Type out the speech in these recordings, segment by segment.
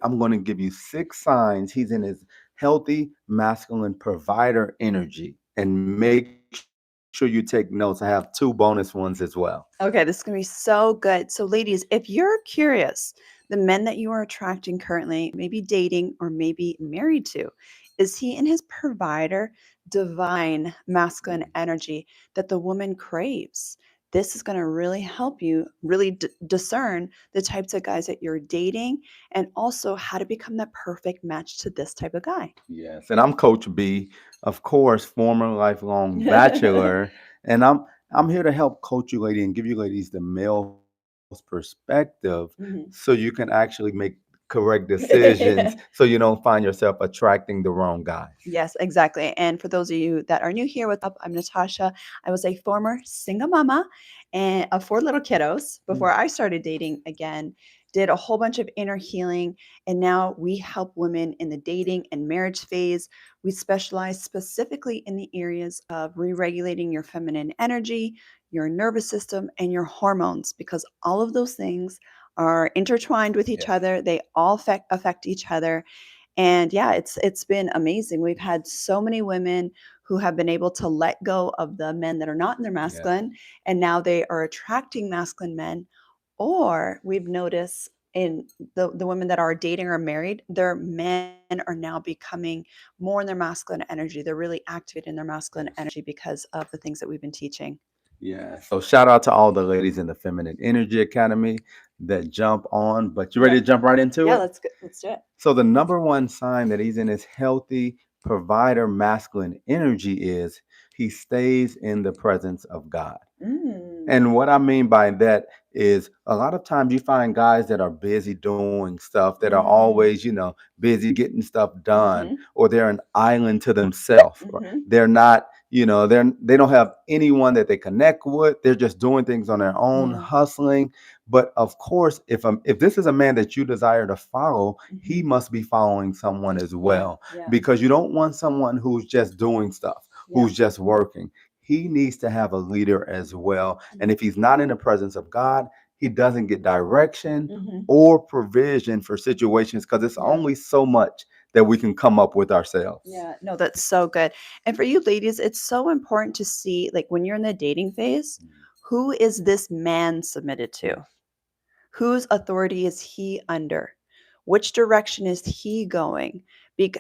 I'm going to give you 6 signs he's in his healthy masculine provider energy. And make sure you take notes. I have 2 bonus ones as well. Okay, this is going to be so good. So, ladies, if you're curious, the men that you are attracting currently, maybe dating or maybe married to, is he in his provider, divine masculine energy that the woman craves? This is going to really help you really discern the types of guys that you're dating and also how to become the perfect match to this type of guy. Yes, and I'm Coach B, of course, former lifelong bachelor, and I'm here to help coach you lady and give you ladies the male's perspective so you Mhm. can actually make correct decisions so you don't find yourself attracting the wrong guys. Yes, exactly. And for those of you that are new here, what's up? I'm Natasha. I was a former single mama and of 4 little kiddos before I started dating again. Did a whole bunch of inner healing, and now we help women in the dating and marriage phase. We specialize specifically in the areas of re-regulating your feminine energy, your nervous system, and your hormones, because all of those things are intertwined with each Yes. other. They all affect each other, and yeah, it's been amazing. We've had so many women who have been able to let go of the men that are not in their Yes. masculine, and now they are attracting masculine men. Or we've noticed in the women that are dating or married, their men are now becoming more in their masculine energy. They're really activated in their masculine energy Yes. because of the things that we've been teaching. Yeah. So shout out to all the ladies in the Feminine Energy Academy that jump on. But you Okay. ready to jump right into Yeah, it? let's do it. So the number one sign that he's in his healthy provider masculine energy is he stays in the presence of God. Mm. And what I mean by that is a lot of times you find guys that are busy doing stuff, that are always, busy getting stuff done, Mm-hmm. or they're an island to themselves. Or Mm-hmm. they're not, they don't have anyone that they connect with. They're just doing things on their own, Yeah. hustling. But of course, if this is a man that you desire to follow, he Mm-hmm. must be following someone as Yeah. well, Yeah. because you don't want someone who's just doing stuff, Yeah. who's just working. He needs to have a leader as well. And Mm-hmm. if he's not in the presence of God, he doesn't get direction Mm-hmm. or provision for situations, because it's Yeah. only so much that we can come up with ourselves. Yeah, no, that's so good. And for you ladies, it's so important to see, like, when you're in the dating phase, who is this man submitted to? Yes. Whose authority is he under? Which direction is he going?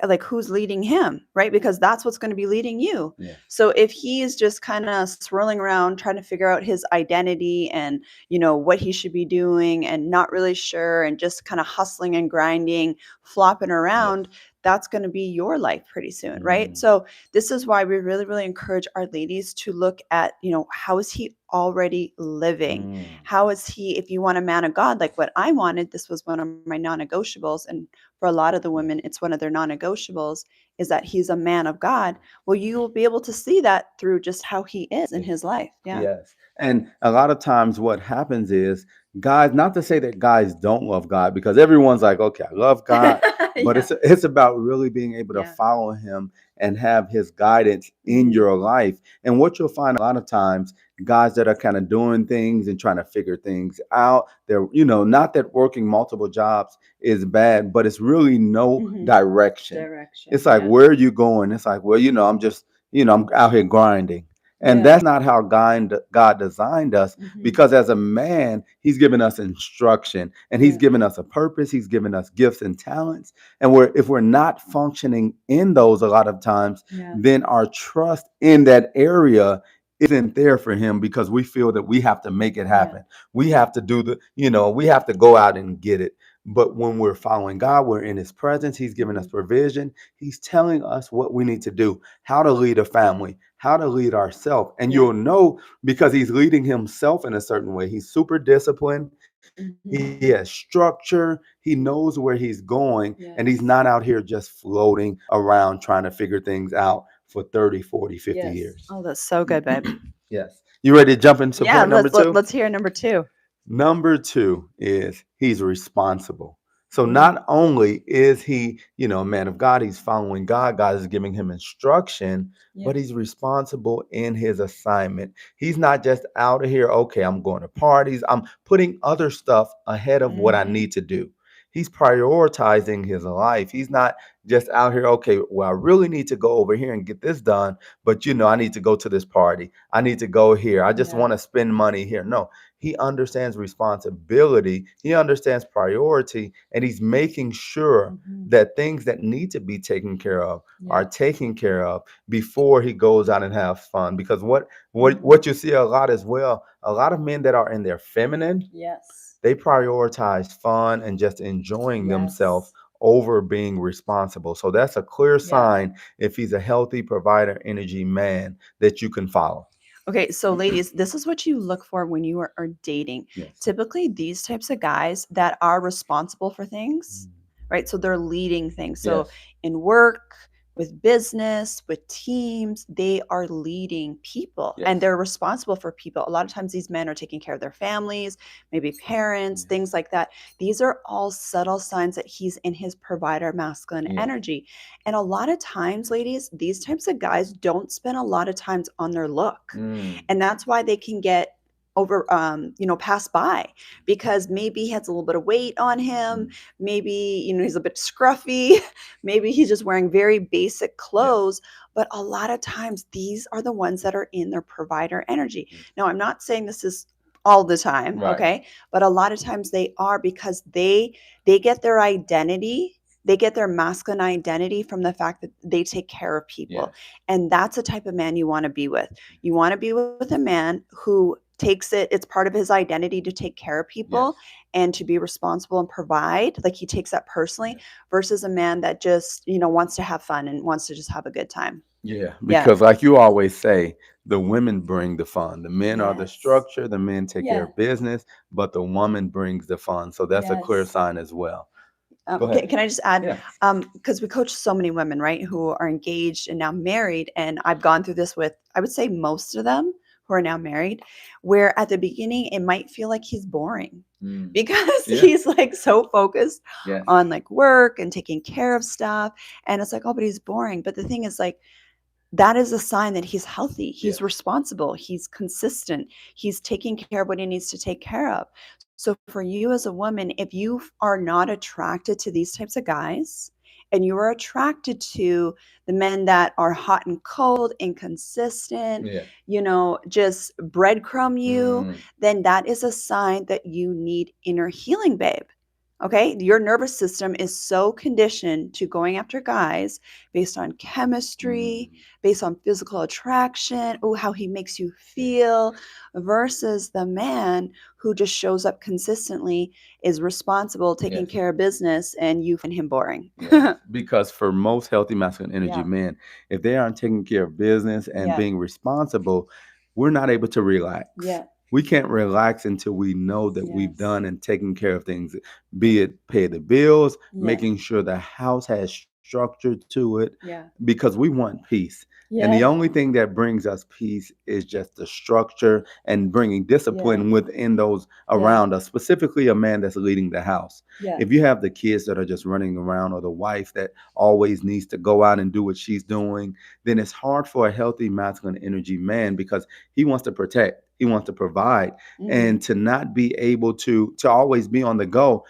Like, who's leading him, right? Because that's what's going to be leading you. Yes. So if he is just kind of swirling around trying to figure out his identity and what he should be doing and not really sure and just kind of hustling and grinding, flopping Yes. around, that's going to be your life pretty soon, right? Mm. So this is why we really, really encourage our ladies to look at, how is he already living? Mm. How is he, if you want a man of God, like what I wanted, this was one of my non-negotiables. And for a lot of the women, Yes. it's one of their non-negotiables, is that he's a man of God. Well, you will be able to see that through just how he is in Yes. his life. Yeah. Yes. And a lot of times what happens is guys, not to say that guys don't love God, because everyone's like, okay, I love God, but Yeah. it's about really being able to Yeah. follow him and have his guidance in Hmm. your life. And what you'll find a lot of times, guys that are kind of doing things and trying to figure things out, they're, not that working multiple jobs is bad, but it's really no Hmm. direction. Direction. It's like, Yeah. where are you going? It's like, well, I'm just, I'm out here grinding. And Yeah. that's not how God designed us, Hmm. because as a man, he's given us instruction and he's Yeah. given us a purpose. He's given us gifts and talents. And if we're not functioning in those a lot of times, Yeah. then our trust in that area isn't there for him, because we feel that we have to make it Yeah. happen. We have to we have to go out and get it. But when we're following God, we're in his presence. He's giving us Hmm. provision. He's telling us what we need to do, how to lead a family, how to lead ourselves. And Yeah. you'll know, because he's leading himself in a certain way. He's super disciplined. He has Hmm. structure. He knows where he's going. And he's not Yes. out here just floating around trying to figure things out for 30, 40, 50 Yes. years. Oh, that's so good, babe. Yes. You ready to jump into Yeah. point number two? Let's hear number two. Number two is he's responsible. So Mm. not only is he, a man of God, he's following God, God is giving him instruction, Yeah. but he's responsible in his assignment. He's not just out of here, okay, I'm going to parties. I'm putting other stuff ahead of what I Hmm. need to do. He's prioritizing his life. He's not just out here, okay, well, I really need to go over here and get this done, but I need to go to this party. I need to go here. I just Yeah. want to spend money here. No, he understands responsibility. He understands priority, and he's making sure Mhm. that things that need to be taken care of are Yes. taken care of before he goes out and have fun. Because what Mhm. what you see a lot as well, a lot of men that are in their feminine, Yes. they prioritize fun and just enjoying themselves Yes. over being responsible. So that's a clear Yeah. sign if he's a healthy provider energy man that you can follow. Okay, so ladies, this is what you look for when you are dating. Yes. Typically, these types of guys that are responsible for things, Mm. right? So they're leading things. So Yes. in work, with business, with teams, they are leading people and Yes. they're responsible for people. A lot of times, these men are taking care of their families, maybe parents, things Yes. like that. These are all subtle signs that he's in his provider masculine Yes. energy. And a lot of times, ladies, these types of guys don't spend a lot of times on their look. Mm. And that's why they can get over passed by, because maybe he has a little bit of weight on him, Mm. maybe he's a bit scruffy, maybe he's just wearing very basic Yes. clothes. But a lot of times these are the ones that are in their provider energy. Yes. Now, I'm not saying this is all the time, Right. okay, but a lot of times they are, because they get their identity, they get their masculine identity from the fact that they take care of people. Yes. And that's the type of man you want to be with. You want to be with a man who takes it's part of his identity to take care of people Yes. and to be responsible and provide. Like, he takes that personally, Yes. versus a man that just, wants to have fun and wants to just have a good time. Yeah, Yeah. because like you always say, the women bring the fun. The men are the Yes. structure, the men take care Yeah. of business, but the woman brings the fun. So that's a clear Yes. sign as well. Go ahead. Can I just add, Yeah. because we coach so many women, right, who are engaged and now married, and I've gone through this with, I would say, most of them who are now married, where at the beginning it might feel like he's boring Mm. because Yeah. he's like so focused Yes. on like work and taking care of stuff, and it's like, oh, but he's boring. But the thing is, like, that is a sign that he's healthy, he's Yes. responsible, he's consistent, he's taking care of what he needs to take care of. So for you as a woman, if you are not attracted to these types of guys, and you are attracted to the men that are hot and cold, inconsistent, Yeah. just breadcrumb you, Mm. then that is a sign that you need inner healing, babe. Okay, your nervous system is so conditioned to going after guys based on chemistry, Mm. based on physical attraction, oh, how he makes you Yes. feel, versus the man who just shows up consistently, is responsible, taking Yes. care of business, and you find him boring. Yes, because for most healthy masculine energy Yeah. men, if they aren't taking care of business and Yeah. being responsible, we're not able to relax. Yeah. We can't relax until we know that we've Yes. done and taken care of things, be it pay the bills, Yeah. making sure the house has structure to it, Yeah. because we want peace. And the Yeah. only thing that brings us peace is just the structure and bringing Yeah. discipline within those Yeah. around us, specifically a man that's leading the house. Yeah. If you have the kids that are just running around, or the wife that always needs to go out and do what she's doing, then it's hard for a healthy masculine energy man, because he wants to protect, he wants to provide, Mm. and to not be able to always be on the go.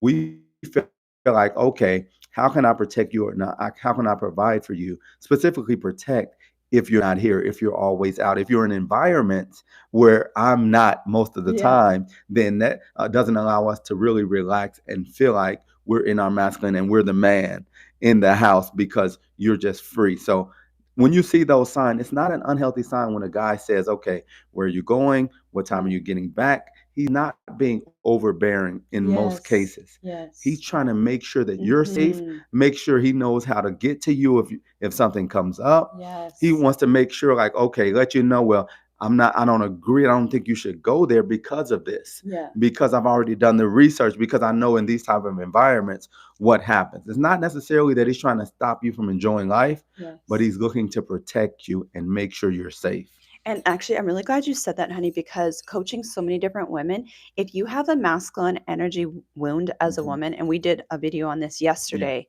We feel like, okay, how can I protect you, or not? How can I provide for you? Specifically protect if you're not here, if you're always out, if you're in environments where I'm not most of the time, then that doesn't allow us to really relax and feel like we're in our masculine and we're the man in the house, because you're just free. So when you see those signs, it's not an unhealthy sign when a guy says, okay, where are you going? What time are you Yeah. getting back? He's not being overbearing in most Yes. cases. He's Yes. trying to make sure that you're safe, Hmm. make sure he knows how to get to you if something comes up. He Yes. wants to make sure, like, okay, let you know, well, I don't agree. I don't think you should go there because of this, Yeah. because I've already done the research, because I know in these type of environments what happens. It's not necessarily that he's trying to stop you from enjoying life, but Yes. he's looking to protect you and make sure you're safe. And actually, I'm really glad you said that, honey, because coaching so many different women, if you have a masculine energy wound as a Mhm. woman, and we did a video on this Yeah. yesterday,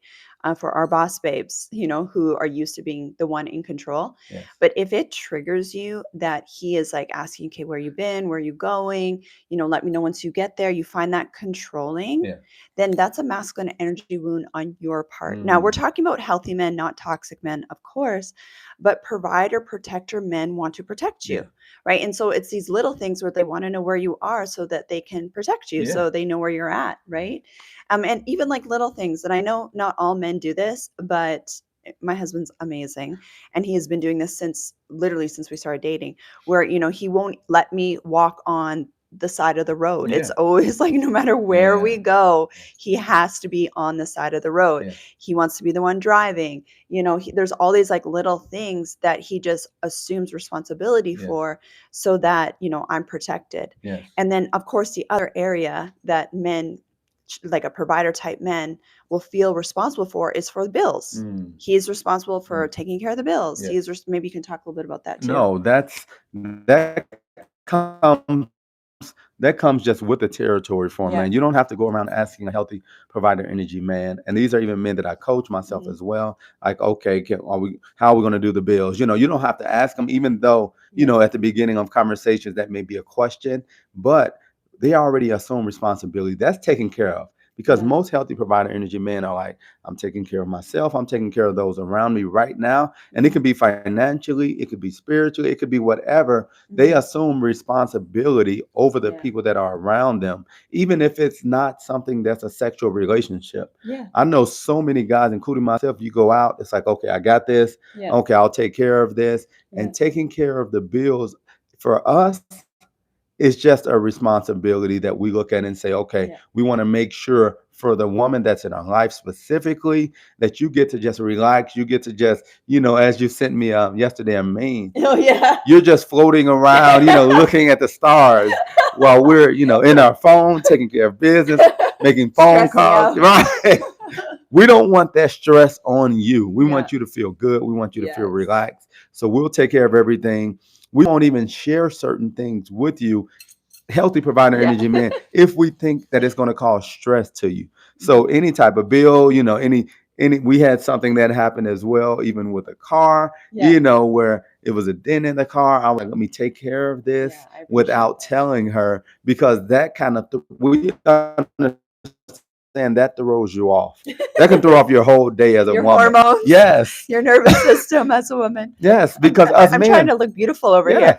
for our boss babes, who are used to being the one in control. Yes. But if it triggers you that he is like asking, okay, where you been? Where are you going? Let me know once you get there. You find that controlling, Yeah. then that's a masculine energy wound on your part. Now, we're Mm. talking about healthy men, not toxic men, of course, but provider, protector men want to protect you, Yeah. right? And so it's these little things where they want to know where you are so that they can protect you, Yeah. so they know where you're at, right? And even like little things, and I know not all men do this, but my husband's amazing, and he has been doing this since we started dating, where he won't let me walk on the side of the road. It's Yeah. always like, no matter where Yeah. we go, he has to be on the side of the road. Yeah. He wants to be the one driving. There's all these like little things that he just assumes responsibility Yes. for, so that I'm protected. Yes. And then, of course, the other area that men, like a provider type men, will feel responsible for is for the bills. Mm. He's responsible for Mm. taking care of the bills. Yes. Maybe you can talk a little bit about that too. No, that comes that comes just with the territory for a man. You don't Yeah. have to go around asking a healthy provider energy man. And these are even men that I coach myself Mhm. as well. Like, okay, how are we going to do the bills? You don't have to ask them, even though, Yeah. at the beginning of conversations, that may be a question, but they already assume responsibility. That's taken care of. Because Yeah. most healthy provider energy men are like, I'm taking care of myself. I'm taking care of those around me right now. And it Mhm. can be financially, it could be spiritually, it could be whatever. They Mhm. assume responsibility over the Yeah. people that are around them, even if it's not something that's a sexual relationship. Yeah. I know so many guys, including myself, you go out, it's like, okay, I got this. Yeah. Okay, I'll take care of this. Yeah. And taking care of the bills for us, it's just a responsibility that we look at and say, okay, Yeah. we want to make sure for the woman that's in our life specifically that you get to just relax. You get to just, as you sent me yesterday in Maine, Oh yeah. you're just floating around, looking at the stars while we're, in our phone, taking care of business, making phone Stressing calls, out. right? We don't want that stress on you. We Yeah. want you to feel good. We want you to feel Yes. relaxed. So we'll take care of everything. We won't even share certain things with you, healthy provider Yeah. energy man, if we think that it's going to cause stress to you. So Mhm. any type of bill, any we had something that happened as well, even with a car, Yeah. where it was a dent in the car. I was like, let me take care of Yeah. this I appreciate without that. telling her, because that kind of we understand that throws you off. That can throw off your whole day as a woman. Your Yes. hormones, your nervous system as a woman. Yes, because us I'm men, trying to look beautiful over yeah, here.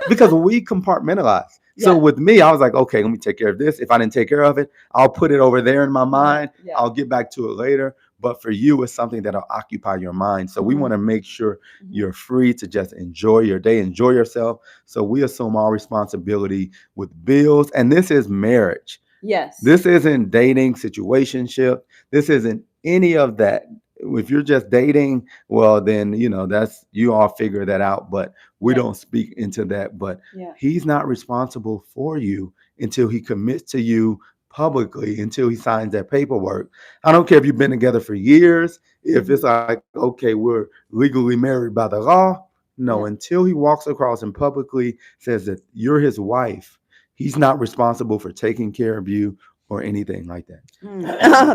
because we compartmentalize. So Yeah. with me, I was like, okay, let me take care of this. If I didn't take care of it, I'll put it over there in my Uh-huh. mind. Yeah. I'll get back to it later. But for you, it's something that'll occupy your mind. So we Mhm. want to make sure Mhm. you're free to just enjoy your day, enjoy yourself. So we assume all responsibility with bills. And this is marriage. Yes. This isn't dating, situationship. This isn't any of that. If you're just dating, well, then, that's you all figure that out. But we Yeah. don't speak into that. But Yeah. he's not responsible for you until he commits to you publicly, until he signs that paperwork. I don't care if you've been together for years, if it's Mhm. like, okay, we're legally married by the law. No, Yeah. until he walks across and publicly says that you're his wife, he's not responsible for taking care of you or anything like that.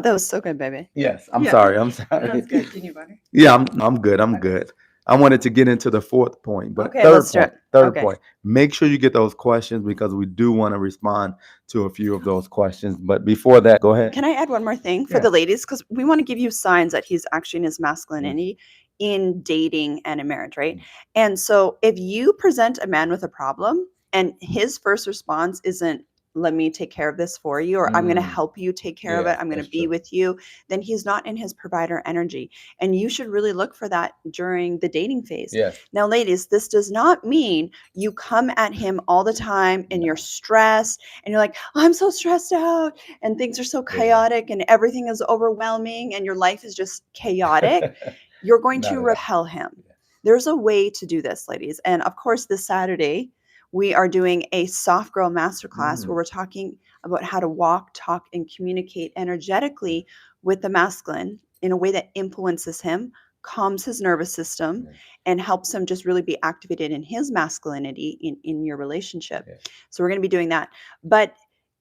That was so good, baby. Yes, I'm Yeah. sorry. I'm That was sorry. good. Do you need butter? Yeah, I'm good. I'm Okay. good. I wanted to get into the fourth point, but Okay, let's do it. third Okay. point. Make sure you get those questions because we do want to respond to a few of those questions. But before that, go ahead. Can I add one more thing for the Yes. ladies? Because we want to give you signs that he's actually in his Yes. masculinity in dating and in marriage, right? Mm. And so if you present a man with a problem and his first response isn't, let me take care of this for you, or I'm going to Mm. help you take care of Yeah, it, I'm going to that's be true. with you, then he's not in his provider energy. And you should really look for that during the dating phase. Yes. Now, ladies, this does not mean you come at him all the time and you're No. stressed and you're like, I'm so stressed out and things are so Yeah. chaotic and everything is overwhelming and your life is just chaotic. You're going Not to at all. repel him. Yeah. There's a way to do this, ladies. And of course, this Saturday, we are doing a soft girl masterclass where Mm. we're talking about how to walk, talk, and communicate energetically with the masculine in a way that influences him, calms his nervous system, Yeah. and helps him just really be activated in his masculinity in your relationship. Yeah. So we're going to be doing that. But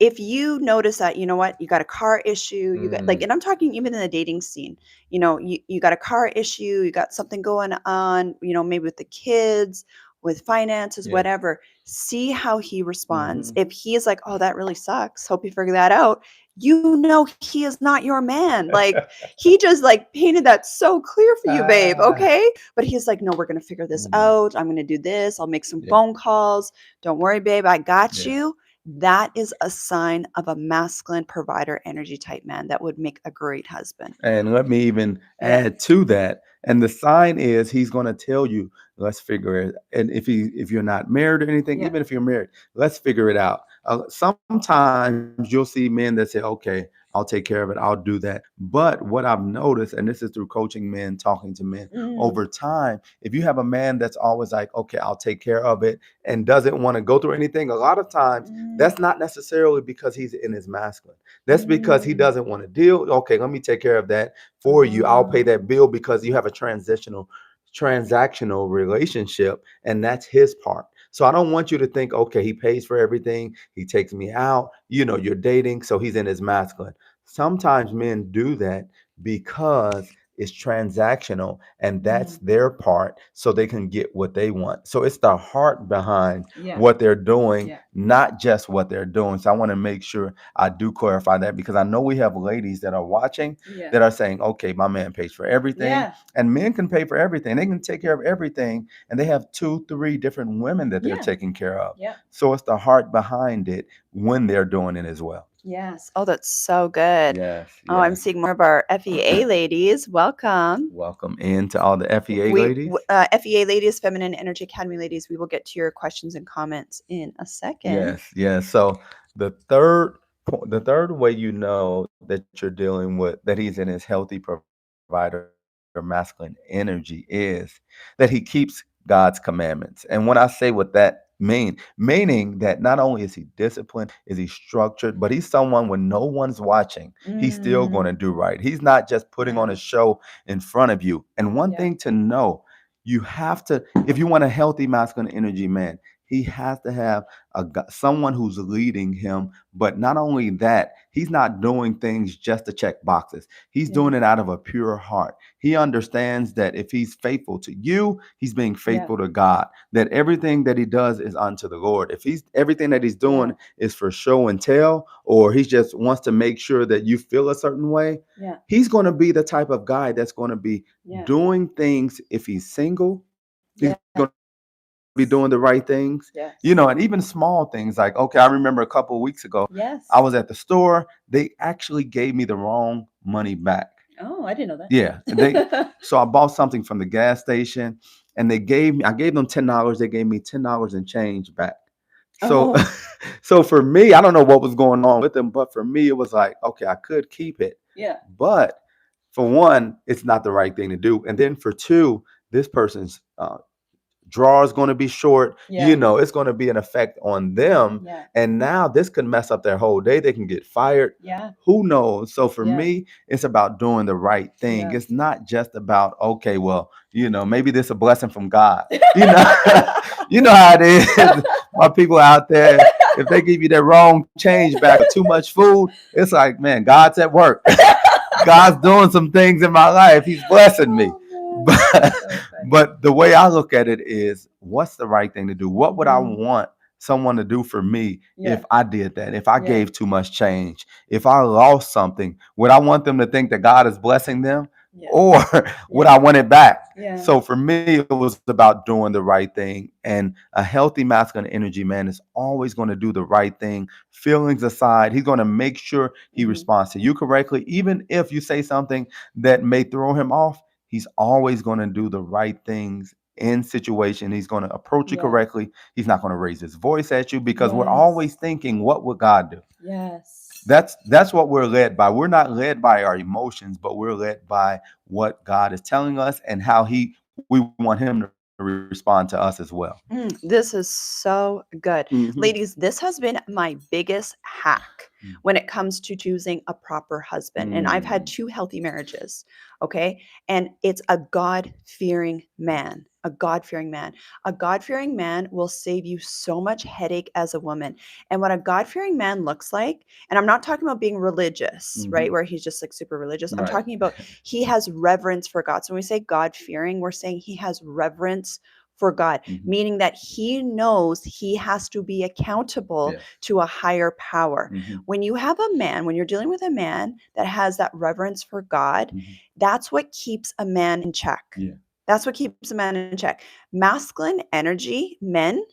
if you notice that, you know what, you got a car issue, you got like, Mm, and I'm talking even in the dating scene, you know, you got a car issue, you got something going on, you know, maybe with the kids, with finances, yeah. whatever, see how he responds. Hmm. If he is like, oh, that really sucks, hope you figure that out, you know he is not your man. Like, he just like painted that so clear for you, babe. Ah, Okay. But he's like, no, we're gonna figure this mm, out. I'm gonna do this. I'll make some yeah, phone calls. Don't worry, babe. I got yeah. you. That is a sign of a masculine provider energy type man that would make a great husband. And let me even Yeah. add to that. And the sign is he's going to tell you, let's figure it. And if you're not married or anything, Yeah. even if you're married, let's figure it out. Sometimes you'll see men that say, okay, I'll take care of it. I'll do that. But what I've noticed, and this is through coaching men, talking to men over Mm, time, if you have a man that's always like, okay, I'll take care of it and doesn't want to go through anything, a lot of times mm, that's not necessarily because he's in his masculine. That's because he mm. doesn't want to deal. Okay, let me take care of that for you. I'll pay that Oh, bill because you have a transactional relationship, and that's his part. So I don't want you to think, okay, he pays for everything, he takes me out, you're dating, so he's in his masculine. Sometimes men do that because it's transactional and that's mm, their part so they can get what they want. So it's the heart behind yeah. what they're doing, Yeah. not just what they're doing. So I want to make sure I do clarify that because I know we have ladies that are watching Yeah. that are saying, okay, my man pays for everything. Yeah. And men can pay for everything. They can take care of everything. And they have two, three different women that they're Yeah. taking care of. Yeah. So it's the heart behind it when they're doing it as well. Yes. Oh, that's so good. Yes, Oh, I'm yes. seeing more of our FEA ladies. Welcome. Welcome in to all the FEA We ladies. FEA ladies, Feminine Energy Academy ladies. We will get to your questions and comments in a second. Yes, yes. So the third way you know that you're dealing with that he's in his healthy provider masculine energy is that he keeps God's commandments. And when I say what that meaning that not only is he disciplined, is he structured, but he's someone when no one's watching, he's still going to do Mm, right. He's not just putting on a yeah. show in front of you. And one Yeah. thing to know, you have to, if you want a healthy masculine energy man, he has to have someone who's leading him. But not only that, he's not doing things just to check boxes. He's Yeah. doing it out of a pure heart. He understands that if he's faithful to you, he's being Yeah. faithful to God. That everything that he does is unto the Lord. If he's everything that he's Yeah. doing is for show and tell, or he just wants to make sure that you feel a certain way, Yeah. he's going to be the type of guy that's going to be Yeah. doing things. If he's single, he's going to be doing the Yes. right things, and even Yes. small things like, okay, I remember a couple of weeks ago, I was at the Yes. store. They actually gave me the wrong money back. Oh, I didn't know Yeah, that. so I bought something from the gas station, and I gave them $10. They gave me $10 and change back. So, Oh, so for me, I don't know what was going on with them, but for me, it was like, okay, I could keep it, yeah. but for one, it's not the right thing to do, and then for two, this person's draw is going to be short. Yeah. It's going to be an effect on them, Yeah. and now this could mess up their whole day. They can get fired. Yeah. Who knows? So for Yeah. me, it's about doing the right thing. Yeah. It's not just about, okay, well, maybe this is a blessing from God. you know you know how it is. My people out there, if they give you that wrong change back or too much food, it's like, man, God's at work. God's doing some things in my life. He's blessing me. Oh man, But that's so funny. but the way I look at it is, what's the right thing to do? What would I Mhm. want someone to do for me Yeah. if I did that? If I Yeah. gave too much change, if I lost something, would I want them to think that God is blessing them? Yeah. Or would Yeah. I want it back? Yeah. So for me, it was about doing the right thing. And a healthy masculine energy man is always going to do the right thing. Feelings aside, he's going to make sure he Mhm. responds to you correctly. Even if you say something that may throw him off, he's always going to do the right things in situation. He's going to approach you Yeah. correctly. He's not going to raise his voice at you because we're always Yes. thinking, what would God do? Yes. That's what we're led by. We're not led by our emotions, but we're led by what God is telling us and how we want him to respond to us as well. This is so good. Hmm. Ladies, this has been my biggest hack when it comes to choosing a proper husband. And I've had Mm. two healthy marriages, okay? And it's a God fearing man. a God-fearing man. A God-fearing man will save you so much headache as a woman. And what a God-fearing man looks like, and I'm not talking about being religious, right? Mhm. Where he's just like super religious. I'm Right. talking about he has reverence for God. So when we say God-fearing, we're saying he has reverence for God, Mhm. meaning that he knows he has to be accountable Yes. to a higher power. Mhm. When you have a man, when you're dealing with a man that has that reverence for God, Mhm. that's what keeps a man in check. Yeah. That's what keeps a man in check. Masculine energy, men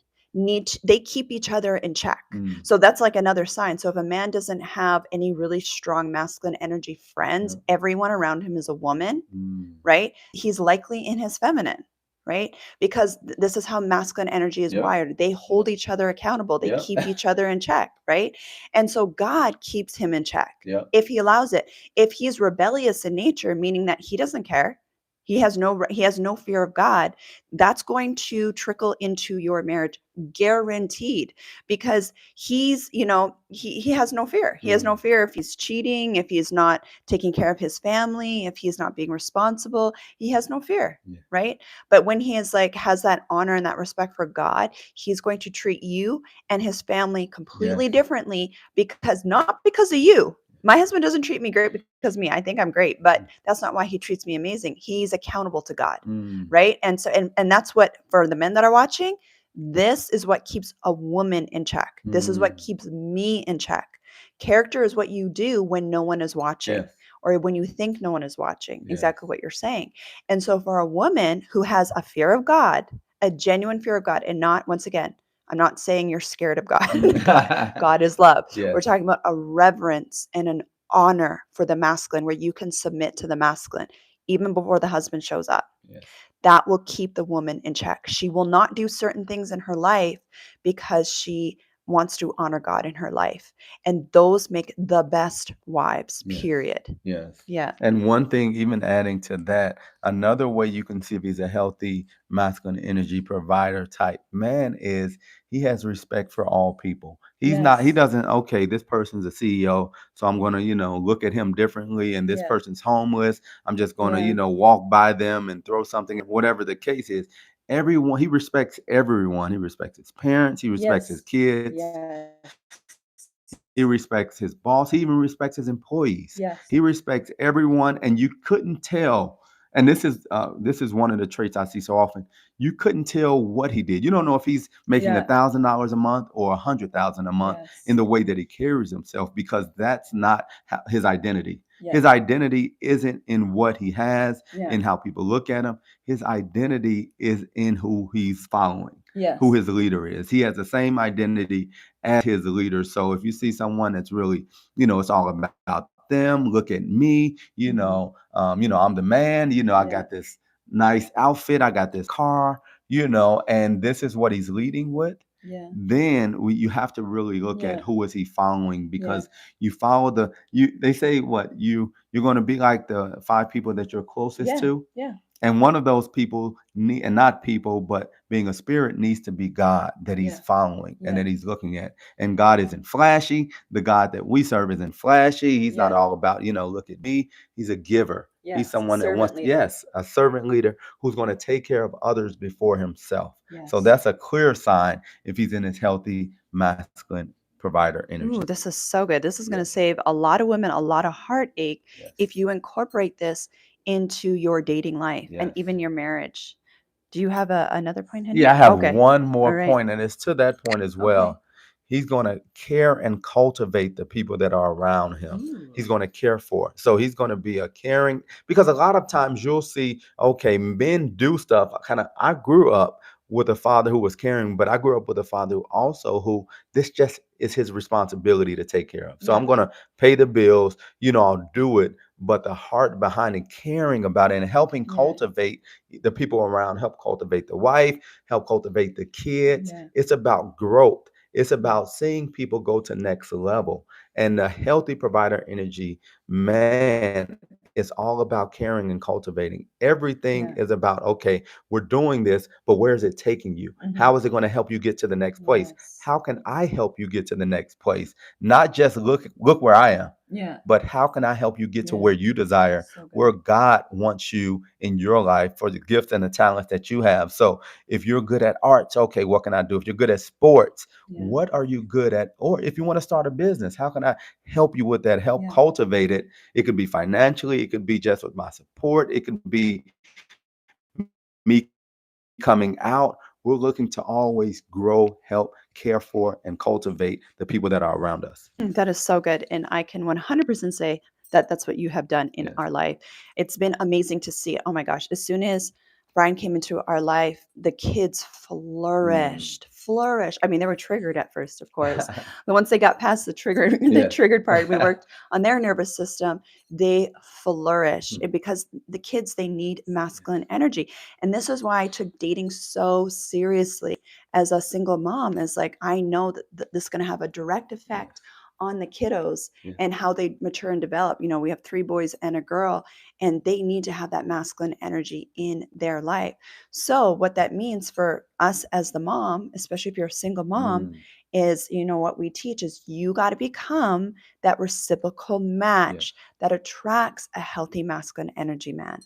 they keep each other in check. Mm. So that's like another sign. So if a man doesn't have any really strong masculine energy friends, Yep. everyone around him is a woman, Mm. right? He's likely in his feminine, right? Because this is how masculine energy is Yep. wired. They hold Yep. each other accountable, they Yep. keep each other in check, right? And so God keeps him in check Yep. if he allows it. If he's rebellious in nature, meaning that he doesn't care, he has no fear of God, that's going to trickle into your marriage, guaranteed, because he has no fear. He has no Mm. fear if he's cheating, if he's not taking care of his family, if he's not being responsible. He has no fear, Yeah. right? But when he is like has that honor and that respect for God, he's going to treat you and his family completely Yes. differently, because not because of you. My husband doesn't treat me great because of me. I think I'm great, but that's not why he treats me amazing. He's accountable to God, Mm. right? And so and that's what, for the men that are watching, this is what keeps a woman in check. This is what Mm. keeps me in check. Character is what you do when no one is watching, Yes. or when you think no one is watching, Yes. exactly what you're saying. And so for a woman who has a fear of God, a genuine fear of God, and not, once again, I'm not saying you're scared of God. Mm. God is love. We're Yes. talking about a reverence and an honor for the masculine, where you can submit to the masculine even before the husband shows up. Yes. That will keep the woman in check. She will not do certain things in her life because she wants to honor God in her life. And those make the best wives, Yes. period. Yes. Yeah. And one thing, even adding to that, another way you can see if he's a healthy masculine energy provider type man is he has respect for all people. He's not, he Yes. doesn't, okay, this person's a CEO, so I'm going to, look at him differently. And this Yeah. person's homeless. I'm just going to, Yeah. walk by them and throw something, whatever the case is. Everyone, he respects everyone. He respects his parents. He respects his Yes. kids. Yes. He respects his boss. He even respects his employees. He Yes. respects everyone, and you couldn't tell. And this is one of the traits I see so often. You couldn't tell what he did. You don't know if he's making Yeah. $1,000 a month or 100,000 a month in Yes. the way that he carries himself, because that's not his identity. Yeah. His identity isn't in what he has, Yeah. in how people look at him. His identity is in who he's following, who Yes. his leader is. He has the same identity as his leader. So if you see someone that's really, it's all about them, look at me, Mhm. I'm the man, I got Yeah. this nice outfit, I got this car, and this is what he's leading with. Yeah. Then you have to really look at Yeah. who is he following, Yeah. because you follow they say what you're going to be like the five people that you're closest Yeah. to. Yeah. And one of those people need, and not people, but being a spirit, needs to be God that he's Yeah. following and Yeah. that he's looking at. And God isn't flashy. The God that we serve isn't flashy. He's not Yeah. all about, look at me. He's a giver. He's Yes. someone that Servant wants, leader. yes, a servant leader who's going to take care of others before himself. So Yes. that's a clear sign if he's in his healthy masculine provider Ooh, energy. this is so good. This is going to Yes, save a lot of women a lot of heartache yes, if you incorporate this into your dating life and yes. even your marriage. Do you have another point, Yeah, Henry? I have Okay. one All more right. point, and it's to that point as Okay. well. He's going to care and cultivate the people that are around him. Ooh. He's going to care for. So he's going to be a caring, because a lot of times you'll see, okay, men do stuff. I grew up with a father who was caring, but I grew up with a father who this just is his responsibility to take care of. So Yeah. I'm going to pay the bills, I'll do it. But the heart behind it, caring about it and helping Yeah. cultivate the people around, help cultivate the wife, help cultivate the kids. Yeah. It's about growth. It's Yeah. about seeing people go to next level. And the healthy provider energy man is all about caring and cultivating. Everything is Yeah. about, okay, we're doing this, but where is it taking you? How Mhm. is it going to help you get to the next place? Yes. How can I help you get to the next place? Not just look where I am. Yeah. but how can I help you get to Yeah. where you desire, So where good. God wants you in your life for the gifts and the talents that you have? So if you're good at arts, okay, what can I do? If you're good at sports, Yeah. what are you good at? Or if you want to start a business, how can I help you with that? Help Yeah. cultivate it. It could be financially, it could be just with my support, it could be me coming out. We're looking to always grow, help, care for, and cultivate the people that are around us. That is so good. And I can 100% say that that's what you have done in Yes. our life. It's been amazing to see. Oh my gosh. As soon as Brian came into our life, the kids Mm. flourished. I mean, they were triggered at first, of course. But once they got past the triggered, the Yes. triggered part, we worked on their nervous system, they flourish. Hmm. Because the kids, they need Yes. masculine energy. And this is why I took dating so seriously as a single mom, is like, I know that this is going to have a direct effect Yes. on the kiddos Yes. and how they mature and develop. We have 3 boys and a girl, and they need to have that masculine energy in their life. So what that means for us as the mom, especially if you're a single mom, Mm. is, what we teach is you got to become that reciprocal Yes. match that attracts a healthy masculine energy man,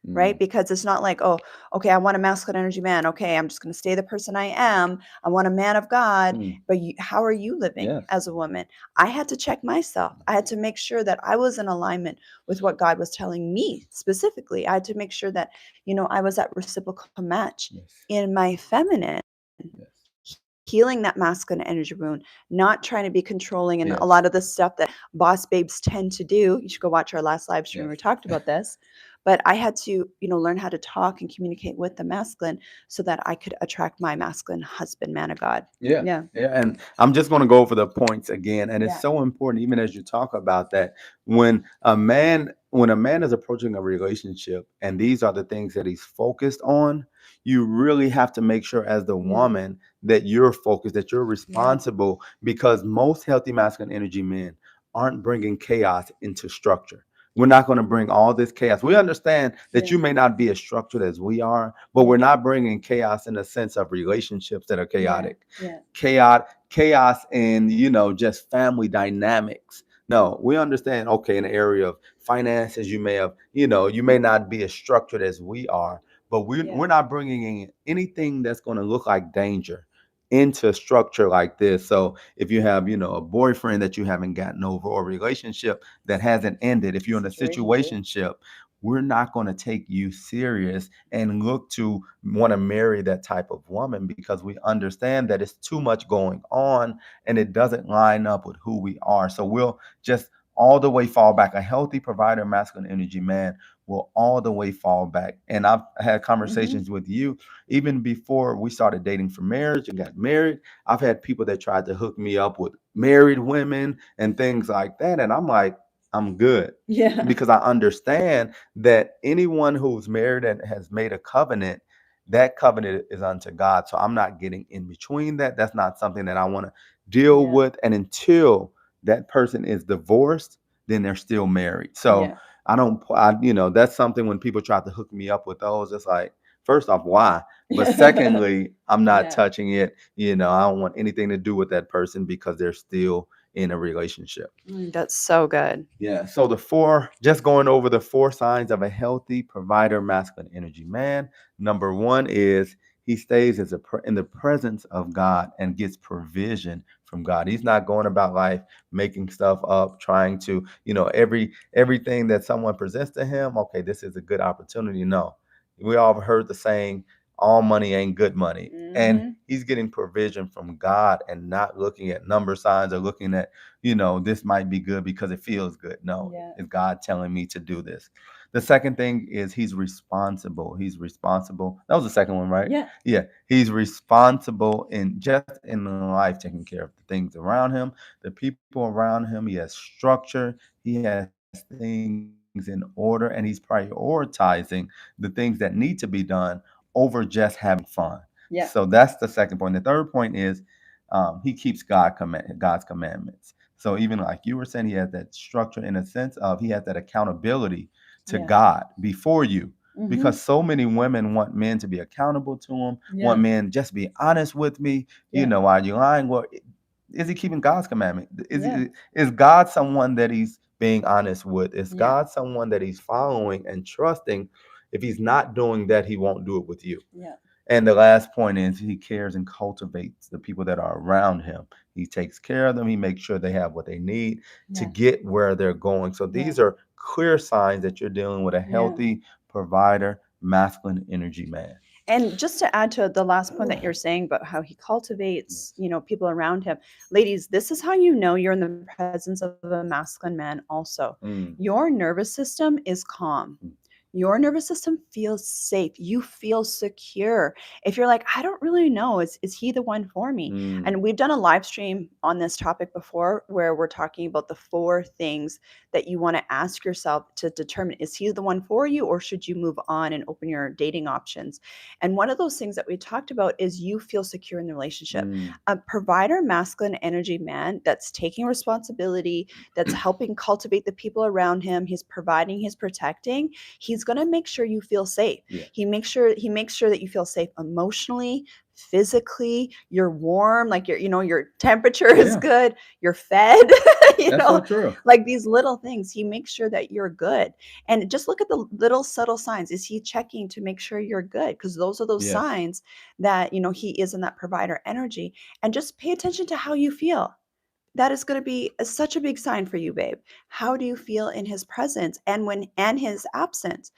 right? Mm. Because it's not like, oh, okay, I want a masculine energy man. Okay, I'm just going to stay the person I am. I want a man of God. Mm. But how are you living Yes. as a woman? I had to check myself. I had to make sure that I was in alignment with what God was telling me specifically. I had to make sure that, I was that reciprocal match Yes. in my feminine, Yes. healing that masculine energy wound, not trying to be controlling and a Yes. lot of the stuff that boss babes tend to do. You should go watch our last live stream where Yes. we talked about this. But I had to, learn how to talk and communicate with the masculine so that I could attract my masculine husband, man of God. Yeah. Yeah. Yeah. And I'm just going to go over the points again. And it's Yeah. so important, even as you talk about that, when a man is approaching a relationship and these are the things that he's focused on, you really have to make sure as the Yeah. woman that you're focused, that you're Yeah. responsible, because most healthy masculine energy men aren't bringing chaos into structure. We're not going to bring all this chaos. We understand that Yeah. you may not be as structured as we are, but Yeah. we're not bringing chaos in the sense of relationships that are Yeah. chaotic, Yeah. chaos in just family dynamics. No, we understand. Okay, in the area of finances, you may not be as structured as we are, but we're Yeah. not bringing in anything that's going to look like danger into structure like this. So if you have a boyfriend that you haven't gotten over, or a relationship that hasn't ended, if you're in a Situationship. situationship, we're not going to take you serious and look to want to marry that type of woman, because we understand that it's too much going on and it doesn't line up with who we are. So we'll just all the way fall back. A healthy provider, masculine energy man will all the way fall back. And I've had Hmm. conversations with you even before we started dating for marriage and got married. I've had people that tried to hook me up with married women and things like that. And I'm like, I'm good, Yeah. because I understand that anyone who's married and has made a covenant, that covenant is unto God. So I'm not getting in between that. That's not something that I want to deal Yeah. with. And until that person is divorced, then they're still married. So Yeah. I don't, that's something when people try to hook me up with those, it's like, first off, why? But secondly, I'm not Yeah. touching it. I don't want anything to do with that person because they're still in a relationship. That's so good. Yeah. So just going over the 4 signs of a healthy provider, masculine energy man. Number one is he stays in the presence of God and gets provision from God. He's not going about life making stuff up, trying to, everything that someone presents to him. Okay, this is a good opportunity. No, we all have heard the saying, all money ain't good money. And Hmm. he's getting provision from God and not looking at number signs or looking at this might be good because it feels good. No, Yeah. it's God telling me to do this. The second thing is he's responsible. He's responsible. That was the second one, right? Yeah. Yeah. He's responsible in life, taking care of the things around him, the people around him. He has structure. He has things in order, and he's prioritizing the things that need to be done over just having fun. So that's the second point. The third point is he keeps God's commandments. So even like you were saying, he has that structure in a sense of he has that accountability to Yeah. God before you. Hmm. Because so many women want men to be accountable to them, want Yeah. men just be honest with me. Yeah. Are you lying? Well, is he keeping God's commandment? Yeah. Is God someone that he's being honest with, is Yeah. God someone that he's following and trusting? If he's not doing that, he won't do it with you. Yeah. And the last point is he cares and cultivates the people that are around him. He takes care of them. He makes sure they have what they need to Yeah. get where they're going. So Yeah. these are clear signs that you're dealing with a Yeah. healthy provider, masculine energy man. And just to add to the last point that you're saying about how he cultivates, Yes. people around him, ladies, this is how you know you're in the presence of a masculine man also. Mm, Your nervous system is calm. mm, Your nervous system feels safe. You feel secure. If you're like, I don't really know, is he the one for me? mm. And we've done a live stream on this topic before where we're talking about the 4 things that you want to ask yourself to determine, is he the one for you, or should you move on and open your dating options? And one of those things that we talked about is you feel secure in the relationship. Mm. A provider, masculine energy man that's taking responsibility, that's helping cultivate the people around him, he's providing, he's protecting, he's going to make sure you feel safe. Yeah. He makes sure that you feel safe emotionally, physically, you're warm, like your temperature is Yeah. good, you're fed, you That's so know, true. like these little things. He makes sure that you're good. And just look at the little subtle signs. Is he checking to make sure you're good? Because those are those Yes. signs that, he is in that provider energy. And just pay attention to how you feel. That is going to be such a big sign for you, babe. How do you feel in his presence and his absence?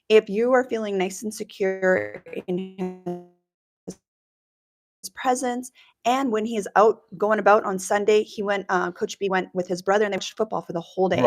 If you are feeling nice and secure in his presence, and when he's out going about on Sunday, Coach B went with his brother and they watched football for the whole day,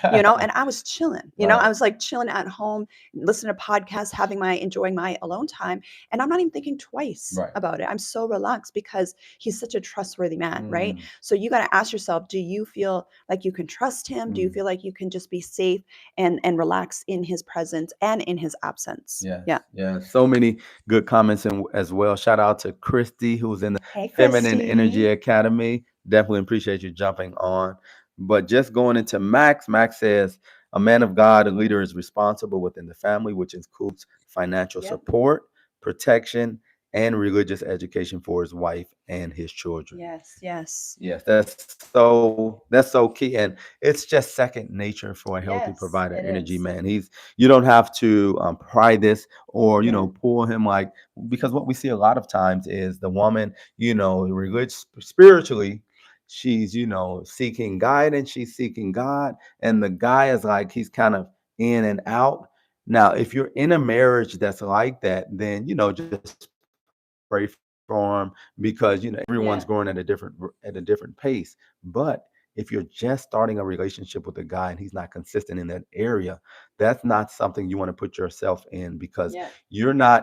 and I was chilling. Right. I was like chilling at home, Right. listening to podcasts, enjoying my alone time, and I'm not even thinking twice about it. I'm Right. so relaxed because he's such a trustworthy man, right? So Mm, you got to ask yourself, do you feel like you can trust him? Do you feel like mm. you can just be safe and relax in his presence and in his absence? Yes, Yeah. yes. So many good comments and as well. Shout out to Christy, who's in the Hey, Feminine Energy Christy. Academy. Definitely appreciate you jumping on. But just going into Max, Max says a man of God, a leader is responsible within the family, which includes financial Yep. support, protection, and religious education for his wife and his children. Yes. Yes. Yes, that's so key, and it's just second nature for a healthy provider Yes, energy it man. is. You don't have to pry this or Yeah. pull him like, because what we see a lot of times is the woman, religious spiritually, she's seeking guidance, she's seeking God, and the guy is like he's kind of in and out. Now, if you're in a marriage that's like that, then just pray for him because everyone's growing at a Yeah. different pace. But if you're just starting a relationship with a guy and he's not consistent in that area, that's not something you want to put yourself in, because Yeah.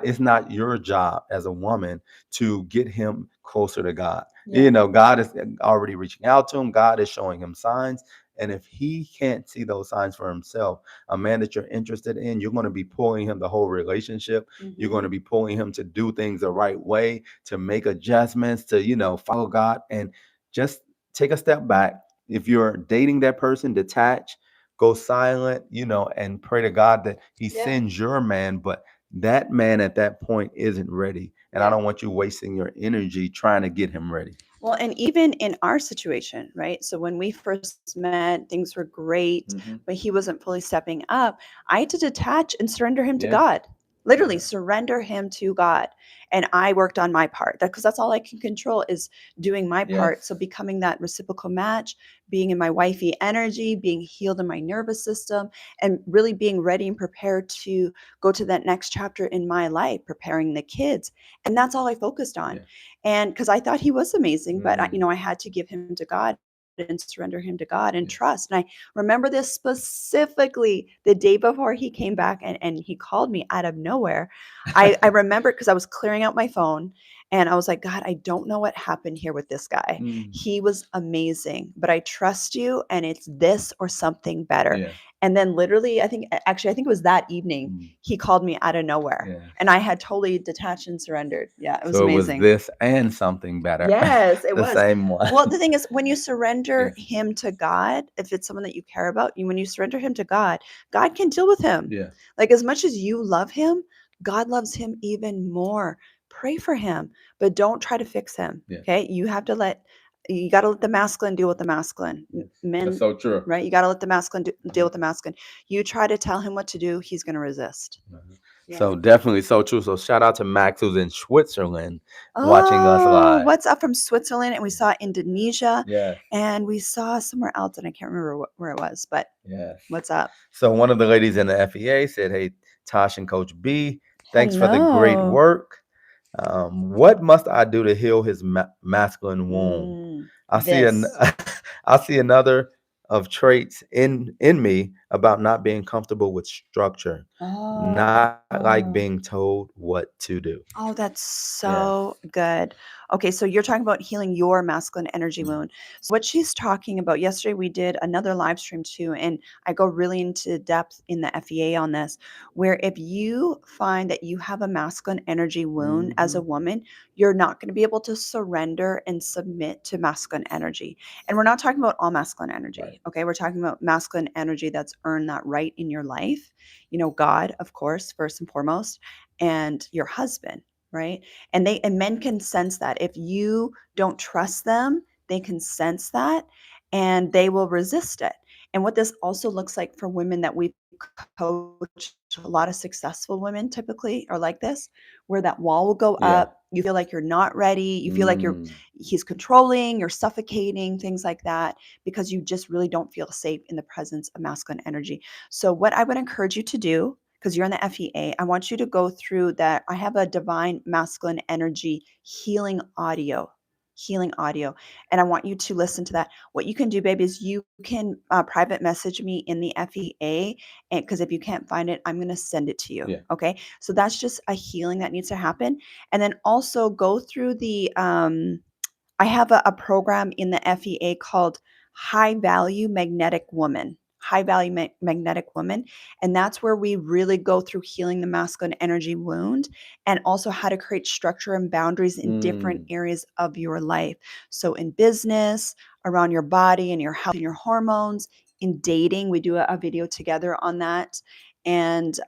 it's not your job as a woman to get him closer to God. Yeah. God is already reaching out to him. God is showing him signs. And if he can't see those signs for himself, a man that you're interested in, you're going to be pulling him the whole relationship. You're going Mm-hmm. to be pulling him to do things the right way, to make adjustments, to, follow God, and just take a step back. If you're dating that person, detach, go silent, and pray to God that he Yeah. sends your man. But that man at that point isn't ready. And I Yeah. don't want you wasting your energy trying to get him ready. Well, and even in our situation, right? So when we first met, things were great, Hmm. but he wasn't fully stepping up. I had to detach and surrender him to Yeah. God. Literally Yeah. surrender him to God. And I worked on my part. That because that's all I can control is doing my part. So Yes. becoming that reciprocal match, being in my wifey energy, being healed in my nervous system, and really being ready and prepared to go to that next chapter in my life, preparing the kids. And that's all I focused on. Yeah. And because I thought he was amazing, but Mm. I had to give him to God and surrender him to God and trust. And I Yes. remember this specifically the day before he came back and he called me out of nowhere. I remember because I was clearing out my phone and I was like, God, I don't know what happened here with this guy. Mm. He was amazing, but I trust you and it's this or something better. Yeah. And then literally, I think it was that evening, Mm. he called me out of nowhere Yes. and I had totally detached and surrendered. Yeah, it was So it was amazing. this and something better. Yes, it The was. same one. Well, the thing is, when you surrender Yes. him to God, if it's someone that you care about, when you surrender him to God, God can deal with him. Yeah. Like as much as you love him, God loves him even more. Pray for him, but don't try to fix him. Yes. Okay. You have to let You got to let the masculine deal with the masculine. Yes. That's Men, so true. right? You got to let the masculine deal Mhm. with the masculine. You try to tell him what to do, he's going to resist. Mhm. Yeah. So definitely so true. So shout out to Max who's in Switzerland watching us Oh, live. what's up from Switzerland? And we saw Indonesia Yes. and we saw somewhere else, and I can't remember where it was, but Yes. what's up? So one of the ladies in the FEA said, "Hey, Tosh and Coach B, thanks for the great Hello. work. What must I do to heal his masculine wound? I see an This. I see another of traits in me about not being comfortable with structure, not like being Oh. told what to do." Oh, that's Yes. so good. Okay, so you're talking about healing your masculine energy Mm. wound. So what she's talking about, yesterday we did another live stream too, and I go really into depth in the FEA on this, where if you find that you have a masculine energy wound as a Mhm. woman, you're not going to be able to surrender and submit to masculine energy. And we're not talking about all masculine Right. energy, okay? We're talking about masculine energy that's earned that right in your life. You know, God, of course, first and foremost, and your husband, right? And men can sense that. If you don't trust them, they can sense that and they will resist it. And what this also looks like for women that we've coached, a lot of successful women typically are like this, where that wall will go Yeah. up, you feel like you're not ready, you feel like Mm. he's controlling, you're suffocating, things like that, because you just really don't feel safe in the presence of masculine energy. So what I would encourage you to do, because you're in the FEA, I want you to go through that. I have a divine masculine energy healing audio, and I want you to listen to that. What you can do, baby, is you can private message me in the FEA, and because if you can't find it, I'm going to send it to you. Yeah. Okay, so that's just a healing that needs to happen, and then also go through the I have a program in the FEA called High Value Magnetic Woman. High Value Magnetic Woman. And that's where we really go through healing the masculine energy wound and also how to create structure and boundaries in different Mm. areas of your life. So, in business, around your body and your health and your hormones, in dating, we do a video together on that. And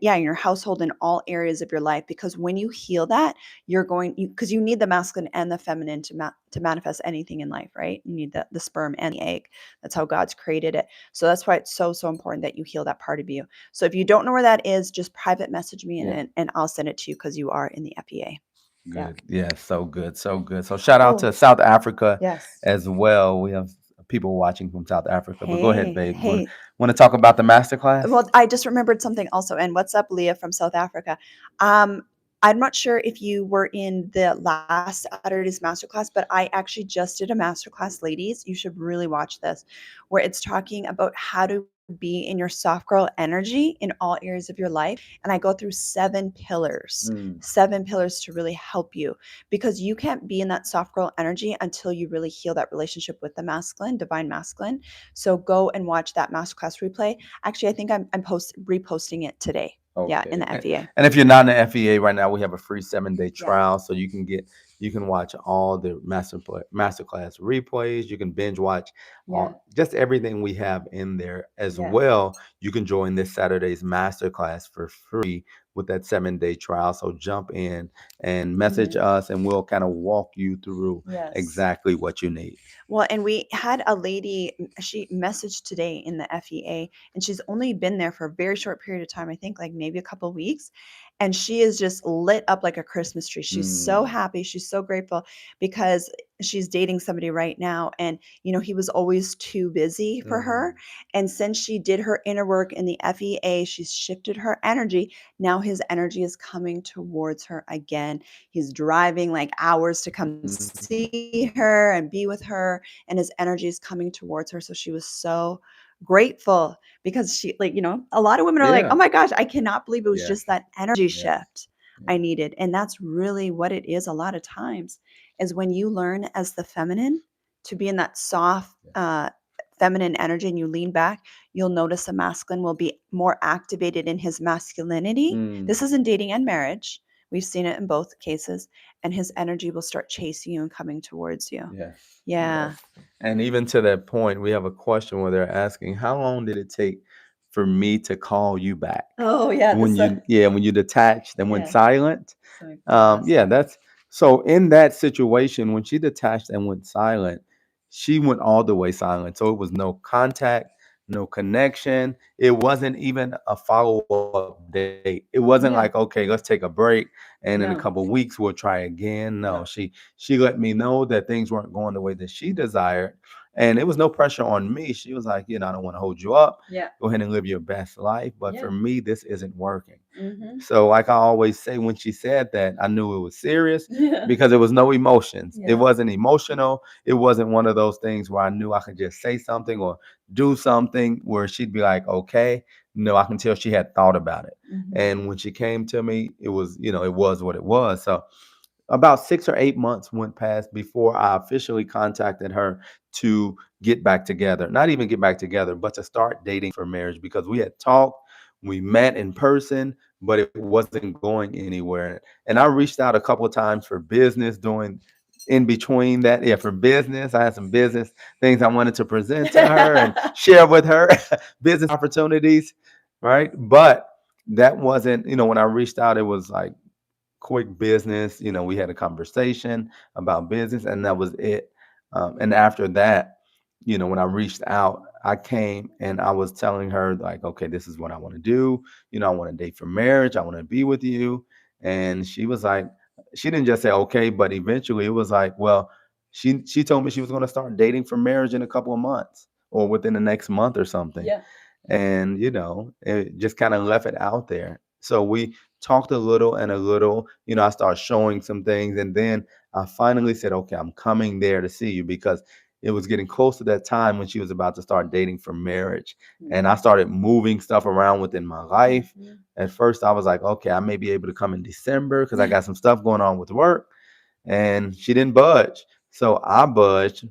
yeah, in your household, in all areas of your life, because when you heal that, you're going because you need the masculine and the feminine to manifest anything in life, right? You need the sperm and the egg. That's how God's created it. So that's why it's so important that you heal that part of you. So if you don't know where that is, just private message me Yeah. and I'll send it to you because you are in the FEA. Yeah. Good. Yeah, so good. So good. So shout out Oh, to South Africa yes. as well. We have people watching from South Africa. But go ahead, Hey, babe. hey. Want to talk about the masterclass? Well, I just remembered something also. And what's up, Leah from South Africa? Um, I'm not sure if you were in the last Saturday's masterclass, but I actually just did a masterclass, ladies. You should really watch this, where it's talking about how to be in your soft girl energy in all areas of your life. And I go through Mm. 7 pillars to really help you because you can't be in that soft girl energy until you really heal that relationship with the masculine, divine masculine. So go and watch that masterclass replay. Actually, I think I'm reposting it today. Yeah, in Okay. the FEA. And if you're not in the FEA right now, we have a free 7-day Yeah. trial, so you can watch all the masterclass replays. You can binge watch Yeah. just everything we have in there as Yes. well. You can join this Saturday's masterclass for free with that 7-day trial. So jump in and message Mhm. us, and we'll kind of walk you through Yes. exactly what you need. Well, and we had a lady, she messaged today in the FEA, and she's only been there for a very short period of time, I think like maybe a couple of weeks. And she is just lit up like a Christmas tree. She's so Mm. happy. She's so grateful because she's dating somebody right now. And, he was always too busy for her. Mm. And since she did her inner work in the FEA, she's shifted her energy. Now his energy is coming towards her again. He's driving like hours to come Mm. see her and be with her, and his energy is coming towards her. So she was so grateful because she, like, a lot of women are like, oh Yeah. my gosh, I cannot believe it was Yes. just that energy Yes. shift I Yes. needed. And that's really what it is a lot of times is when you learn as the feminine to be in that soft, feminine energy and you lean back, you'll notice the masculine will be more activated in his masculinity. Mm. This is in dating and marriage. We've seen it in both cases, and his energy will start chasing you and coming towards you. Yes, Yeah. yes. And even to that point, we have a question where they're asking, how long did it take for me to call you back? Oh, yeah. When This, you, yeah, when you detached and went yeah. silent. So I put that Yeah, there. that's So in that situation, when she detached and went silent, she went all the way silent. So it was no contact, no connection. It wasn't even a follow-up date. It wasn't like, okay, let's Yeah. take a break and in a couple of No. weeks we'll try again. No, No. she let me know that things weren't going the way that she desired. And it was no pressure on me. She was like, I don't want to hold you up. Yeah. Go ahead and live your best life. But Yeah. for me, this isn't working. Mhm. So, like I always say, when she said that, I knew it was serious Yeah. because there was no emotions. It Yeah. wasn't emotional. It wasn't one of those things where I knew I could just say something or do something where she'd be like, okay. No, I can tell she had thought about it. Mhm. And when she came to me, it was, it was what it was. So, about 6 or 8 months went past before I officially contacted her to get back together. Not even get back together, but to start dating for marriage because we had talked, we met in person, but it wasn't going anywhere. And I reached out a couple of times for business doing in between that. Yeah, for business. I had some business things I wanted to present to her and share with her, business opportunities, right? But that wasn't, when I reached out, it was like, quick business. We had a conversation about business, and that was it. And after that, when I reached out, I came and I was telling her, like, okay, this is what I want to do. I want to date for marriage. I want to be with you. And she was like, she didn't just say okay, but eventually it was like, well, she told me she was going to start dating for marriage in a couple of months or within the next month or something. Yeah. And it just kind of left it out there. So we talked a little and a little. I started showing some things, and then I finally said, okay, I'm coming there to see you because it was getting close to that time when she was about to start dating for marriage. And I Mhm. started moving stuff around within my life. Mhm. At first I was like, okay, I may be able to come in December because I got some stuff going on with work. And she didn't budge. So I budged,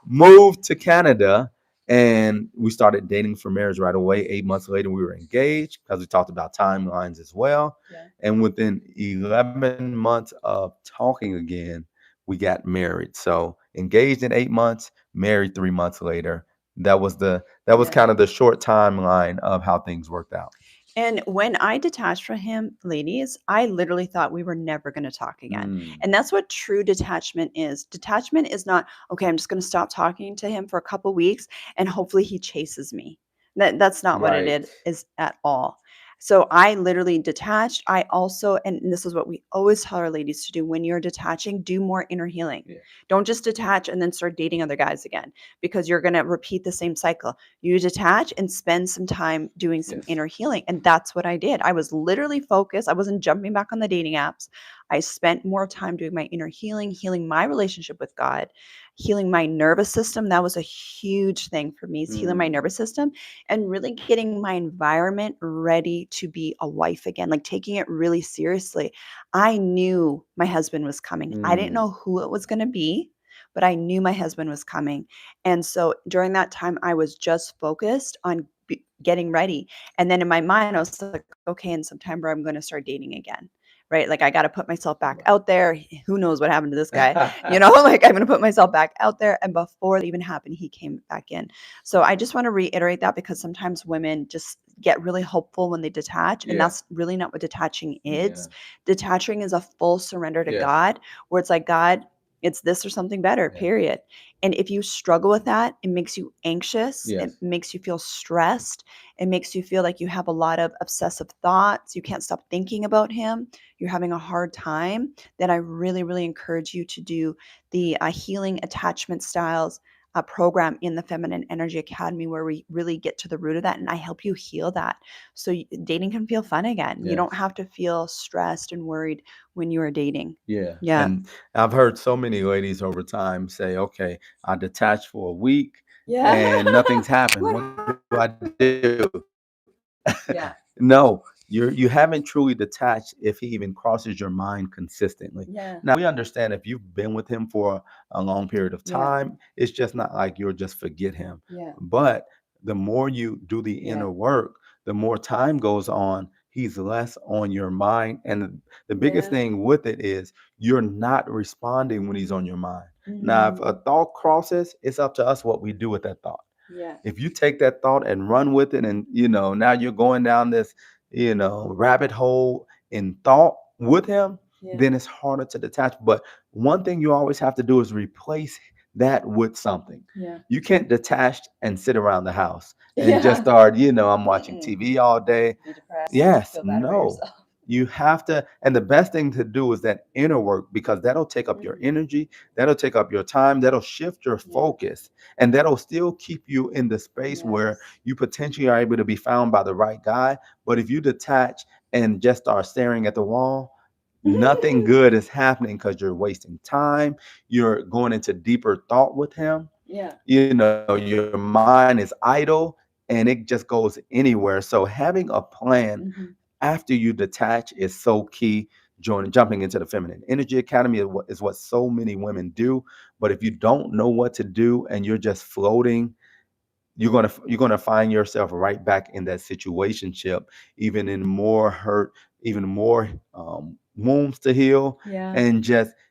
moved to Canada, and we started dating for marriage right away. 8 months later, we were engaged because we talked about timelines as well. Yeah. And within 11 months of talking again, we got married. So engaged in 8 months, married 3 months later. That was Yeah. kind of the short timeline of how things worked out. And when I detached from him, ladies, I literally thought we were never going to talk again. Mm, And that's what true detachment is. Detachment is not, okay, I'm just going to stop talking to him for a couple weeks and hopefully he chases me. That's not what it right. is at all. So I literally detached. I also, and this is what we always tell our ladies to do when you're detaching, do more inner healing. Yeah. Don't just detach and then start dating other guys again because you're going to repeat the same cycle. You detach and spend some time doing some Yes. inner healing. And that's what I did. I was literally focused. I wasn't jumping back on the dating apps. I spent more time doing my inner healing, healing my relationship with God, healing my nervous system. That was a huge thing for me, is healing my Mm, nervous system and really getting my environment ready to be a wife again, like taking it really seriously. I knew my husband was coming. I didn't mm, know who it was going to be, but I knew my husband was coming. And so during that time, I was just focused on getting ready. And then in my mind, I was like, okay, in September, I'm going to start dating again. Right. Like I got to put myself back right. out there. Who knows what happened to this guy? Like I'm going to put myself back out there. And before that even happened, he came back in. So I just want to reiterate that because sometimes women just get really hopeful when they detach. And Yeah. that's really not what detaching Yeah. is. Detaching is a full surrender to Yes. God, where it's like, God, it's this or something better, Yeah. period. And if you struggle with that, it makes you anxious. It Yes. makes you feel stressed. It makes you feel like you have a lot of obsessive thoughts. You can't stop thinking about him. You're having a hard time. Then I really, really encourage you to do the healing attachment styles program in the Feminine Energy Academy, where we really get to the root of that and I help you heal that. So dating can feel fun again. You don't Yes. have to feel stressed and worried when you are dating. Yeah. Yeah. And I've heard so many ladies over time say, okay, I detached for a week Yeah. and nothing's happened. What What do I happened? do? No, Yeah. you haven't truly detached if he even crosses your mind consistently. Now we Yeah. understand if you've been with him for a long period of Yeah. time, it's just not like you'll just forget him. Yeah. But the more you do the Yeah. inner work, the more time goes on, he's less on your mind. And the biggest Yeah. thing with it is you're not responding when he's on your mind. Now, if a Mm. thought crosses, it's up to us what we do with that thought. Yeah. If you take that thought and run with it, and now you're going down this rabbit hole in thought with him, Yeah. then it's harder to detach. But one thing you always have to do is replace that with something. Yeah. You can't detach and sit around the house and just Yeah. start, I'm watching Mm-mm. TV all day. Be depressed, Yes, feel bad about no. yourself. You have to, and the best thing to do is that inner work because that'll take up your Mhm. energy, that'll take up your time, that'll shift your Yeah. focus, and that'll still keep you in the space where Yes. you potentially are able to be found by the right guy. But if you detach and just start staring at the wall, nothing good is happening because you're wasting time. You're going into deeper thought with him. Yeah. Your mind is idle and it just goes anywhere. So having a plan Mhm. after you detach is so key. Jumping into the Feminine Energy Academy is what so many women do. But if you don't know what to do and you're just floating, you're gonna find yourself right back in that situationship, even in more hurt, even more wounds to heal, Yeah. and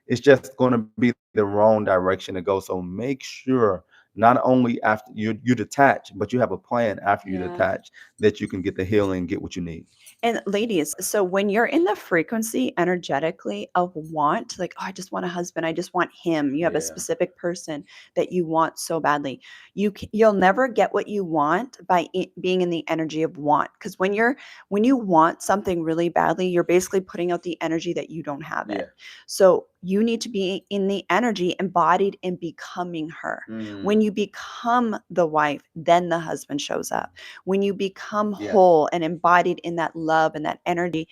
it's just going to be the wrong direction to go. So make sure not only after you detach, but you have a plan after you Yeah. detach that you can get the healing, get what you need. And ladies, so when you're in the frequency energetically of want, like, oh, I just want a husband, I just want him. You have a Yeah. specific person that you want so badly. You'll never get what you want by being in the energy of want. Because when you want something really badly, you're basically putting out the energy that you don't have it. Yeah. So you need to be in the energy embodied in becoming her. When Mm. you become the wife, then the husband shows up. When you become Yes. whole and embodied in that love and that energy,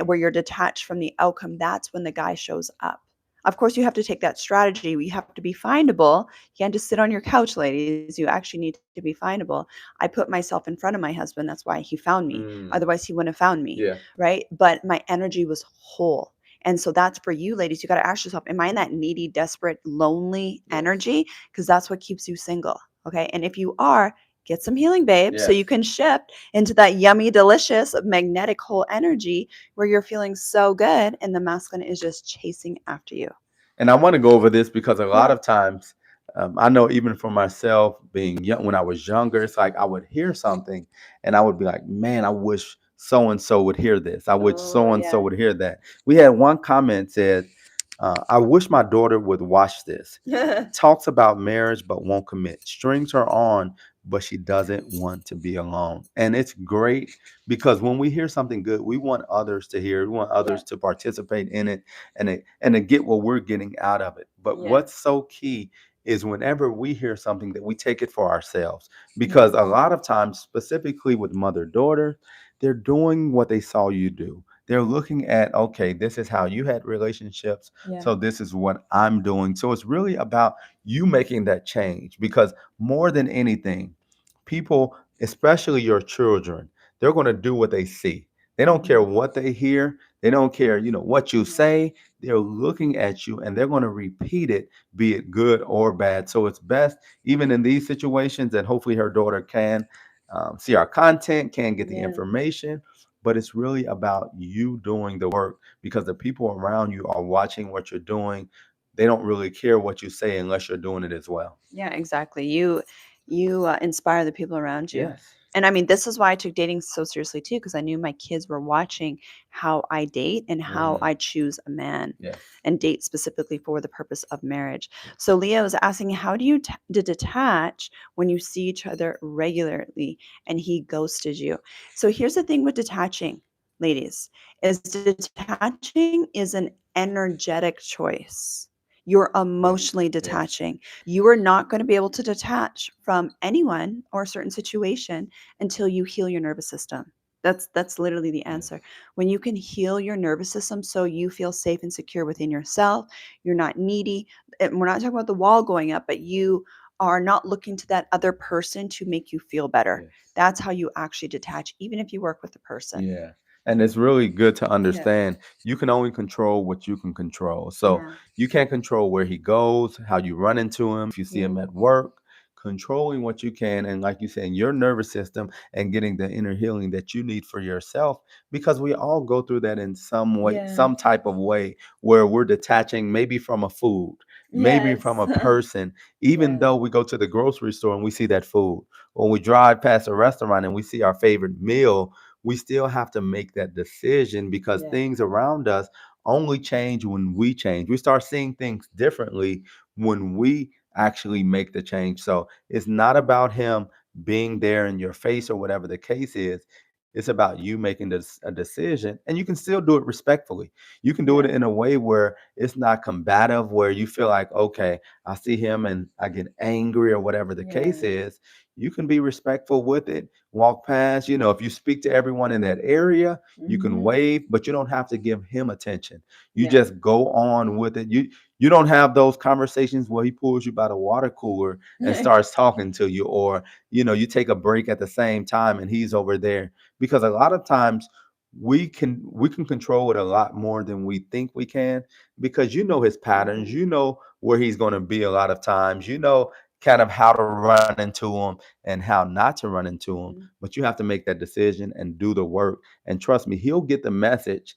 where you're detached from the outcome, that's when the guy shows up. Of course, you have to take that strategy. You have to be findable. You can't just sit on your couch, ladies. You actually need to be findable. I put myself in front of my husband. That's why he found me. Mm. Otherwise, he wouldn't have found me, Yeah. right? But my energy was whole. And so that's for you, ladies. You got to ask yourself, am I in that needy, desperate, lonely Yes. energy? Because that's what keeps you single. Okay. And if you are, get some healing, babe, so Yes. you can shift into that yummy, delicious, magnetic whole energy where you're feeling so good and the masculine is just chasing after you. And I want to go over this because a lot Yeah. of times, I know even for myself being young, when I was younger, it's like I would hear something and I would be like, man, I wish so and so would hear this. I wish Oh, so and so yeah. would hear that. We had one comment said, I wish my daughter would watch this. Talks about marriage but won't commit. Strings her on, but she doesn't want to be alone. And it's great because when we hear something good, we want others to hear. It. We want Yeah. others to participate in it and to get what we're getting out of it. But Yeah. what's so key is whenever we hear something that we take it for ourselves Yeah. because a lot of times, specifically with mother daughter, they're doing what they saw you do. They're looking at, okay, this is how you had relationships, Yeah. so this is what I'm doing. So it's really about you making that change because more than anything, people, especially your children, they're going to do what they see. They don't care Mhm. what they hear. They don't care, what you Yeah. say. They're looking at you and they're going to repeat it, be it good or bad. So it's best, even in these situations, that hopefully her daughter can see our content, can get the Yeah. information. But it's really about you doing the work because the people around you are watching what you're doing. They don't really care what you say unless you're doing it as well. Yeah, exactly. You inspire the people around you. Yes. And I mean, this is why I took dating so seriously too, because I knew my kids were watching how I date and how Mm, I choose a man yes. and date specifically for the purpose of marriage. So Leo is asking, how do you detach when you see each other regularly and he ghosted you? So here's the thing with detaching, ladies, is detaching is an energetic choice. You're Mm, emotionally yes. detaching. You are not going to be able to detach from anyone or a certain situation until you heal your nervous system. That's literally the Yes. answer. When you can heal your nervous system so you feel safe and secure within yourself, you're not needy. And we're not talking about the wall going up, but you are not looking to that other person to make you feel better. Yes. That's how you actually detach, even if you work with a person. Yeah. And it's really good to Yeah. understand you can only control what you can control. So Yeah. you can't control where he goes, how you run into him, if you see Yeah. him at work, controlling what you can. And like you said, in your nervous system and getting the inner healing that you need for yourself, because we all go through that in some way, Yeah. some type of way where we're detaching maybe from a food, maybe from Yes. a person, even Yeah. though we go to the grocery store and we see that food, or we drive past a restaurant and we see our favorite meal, we still have to make that decision because Yeah. things around us only change when we change. We start seeing things differently when we actually make the change. So it's not about him being there in your face or whatever the case is. It's about you making a decision, and you can still do it respectfully. You can do it Yeah. in a way where it's not combative, where you feel like, okay, I see him and I get angry or whatever the case Yeah. is. You can be respectful with it, walk past. If you speak to everyone in that area, you can Mhm. wave, but you don't have to give him attention. You Yeah. just go on with it. You don't have those conversations where he pulls you by the water cooler and starts talking to you, or you take a break at the same time and he's over there. Because a lot of times we can control it a lot more than we think we can, because his patterns, Mhm. where he's going to be a lot of times, kind of how to run into him and how not to run into him. Mhm. But you have to make that decision and do the work. And trust me, he'll get the message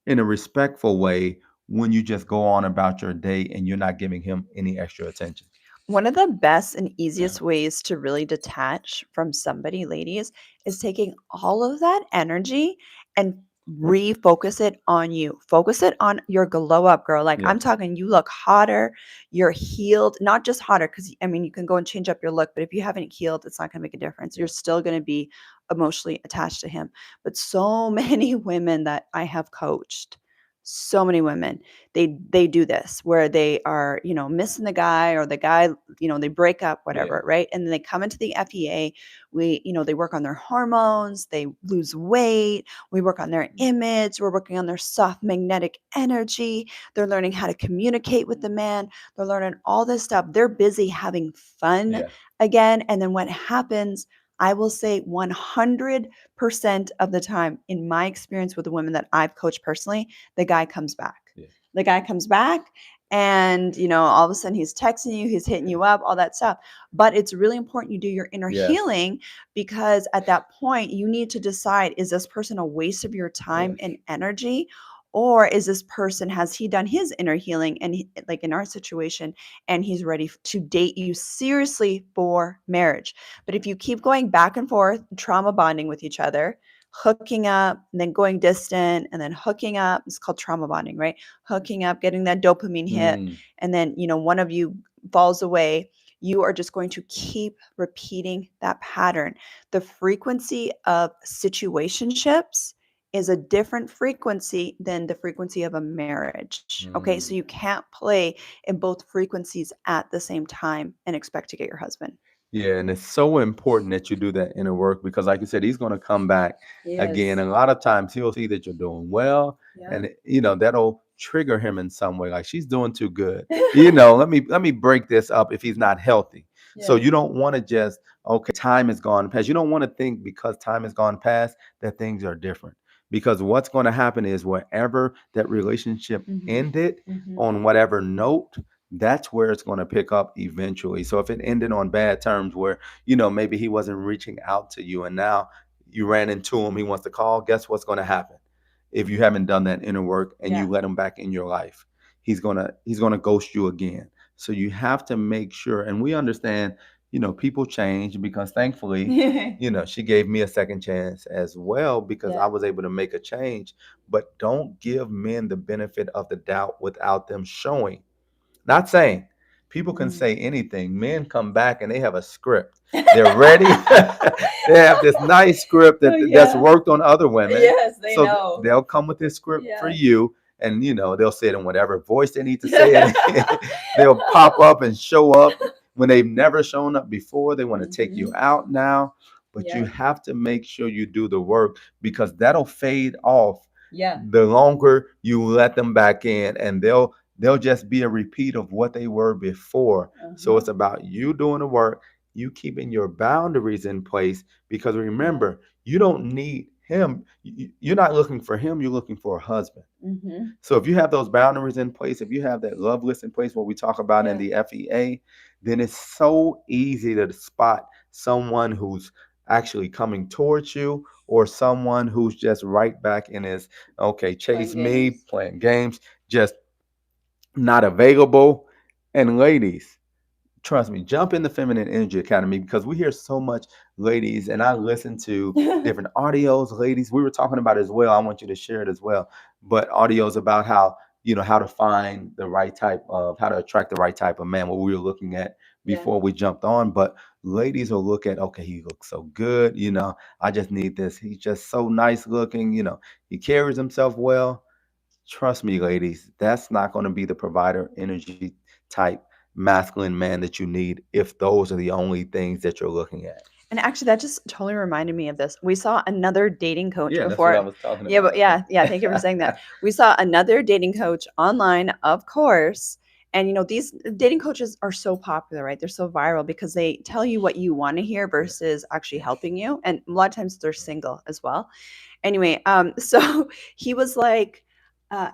in a respectful way when you just go on about your day and you're not giving him any extra attention. One of the best and easiest ways to really detach from somebody, ladies, is taking all of that energy and refocus it on you. Focus it on your glow up, girl. Like Yeah. I'm talking, you look hotter, you're healed, not just hotter, because I mean, you can go and change up your look, but if you haven't healed, it's not going to make a difference. You're Yeah. still going to be emotionally attached to him. But so many women that I have coached, so many women they do this where they are missing the guy, or the guy they break up, Yeah. whatever, right? And then they come into the FEA. They work on their hormones, they lose weight, we work on their image, we're working on their soft magnetic energy, they're learning how to communicate with the man, they're learning all this stuff, they're busy having fun Yeah. again. And then what happens, I will say 100% of the time, in my experience with the women that I've coached personally, the guy comes back. Yeah. The guy comes back, and all of a sudden he's texting you, he's hitting you up, all that stuff. But it's really important you do your inner Yes. healing, because at that point you need to decide, is this person a waste of your time Yes. and energy? Or is this person, has he done his inner healing, and like in our situation, and he's ready to date you seriously for marriage? But if you keep going back and forth, trauma bonding with each other, hooking up, and then going distant, and then hooking up, it's called trauma bonding, right? Hooking up, getting that dopamine hit, Mm. and then, one of you falls away, you are just going to keep repeating that pattern. The frequency of situationships is a different frequency than the frequency of a marriage. Okay. So you Mm. can't play in both frequencies at the same time and expect to get your husband. Yeah, and it's so important that you do that inner work, because, like you said, he's going to come back again. Yes. And a lot of times he'll see that you're doing well, Yeah. and that'll trigger him in some way. Like, she's doing too good. Let me break this up if he's not healthy. So Yeah. you don't want to just, okay, time has gone past. You don't want to think because time has gone past that things are different. Because what's going to happen is, wherever that relationship Mhm. ended, Mhm. on whatever note, that's where it's going to pick up eventually. So if it ended on bad terms, where maybe he wasn't reaching out to you, and now you ran into him, he wants to call, guess what's going to happen? If you haven't done that inner work and you Yeah. let him back in your life, he's going to ghost you again. So you have to make sure, and we understand, people change, because thankfully, she gave me a second chance as well, because I Yeah. was able to make a change. But don't give men the benefit of the doubt without them showing. Not saying people can Mm. say anything. Men come back and they have a script. They're ready. They have this nice script Oh, that's yeah. worked on other women. Yes, they So know. they'll come with this script for Yeah. you, and they'll say it in whatever voice they need to say it. They'll pop up and show up when they've never shown up before. They want to take you Mhm. out now, but you Yeah. have to make sure you do the work, because that'll fade off Yeah. the longer you let them back in, and they'll just be a repeat of what they were before. So Uh-huh. it's about you doing the work, you keeping your boundaries in place, because Yeah. remember, you don't need him. You're not looking for him, you're looking for a husband. Mhm. So if you have those boundaries in place, if you have that love list in place, what we talk about in Yeah. the FEA, then it's so easy to spot someone who's actually coming towards you, or someone who's just right back in his, okay, Playing chase me, games. playing games, just not available. And ladies, trust me, jump in the Feminine Energy Academy because we hear so much, ladies, and I listen to different audios, ladies. We were talking about it as well. I want you to share it as well. But audios about how, how to find the right type of, how to attract the right type of man, what we were looking at Yeah. before we jumped on. But ladies will look at, okay, he looks so good. I just need this. He's just so nice looking. He carries himself well. Trust me, ladies, that's not going to be the provider energy type masculine man that you need if those are the only things that you're looking at. And actually, that just totally reminded me of this. We saw another dating coach Yeah, that's what I before. was talking Yeah, about. but yeah, thank you for saying that. We saw another dating coach online, of course. And these dating coaches are so popular, right? They're so viral because they tell you what you want to hear Yeah, versus actually yeah, helping you. And a lot of times they're single as well. Anyway, so he was like,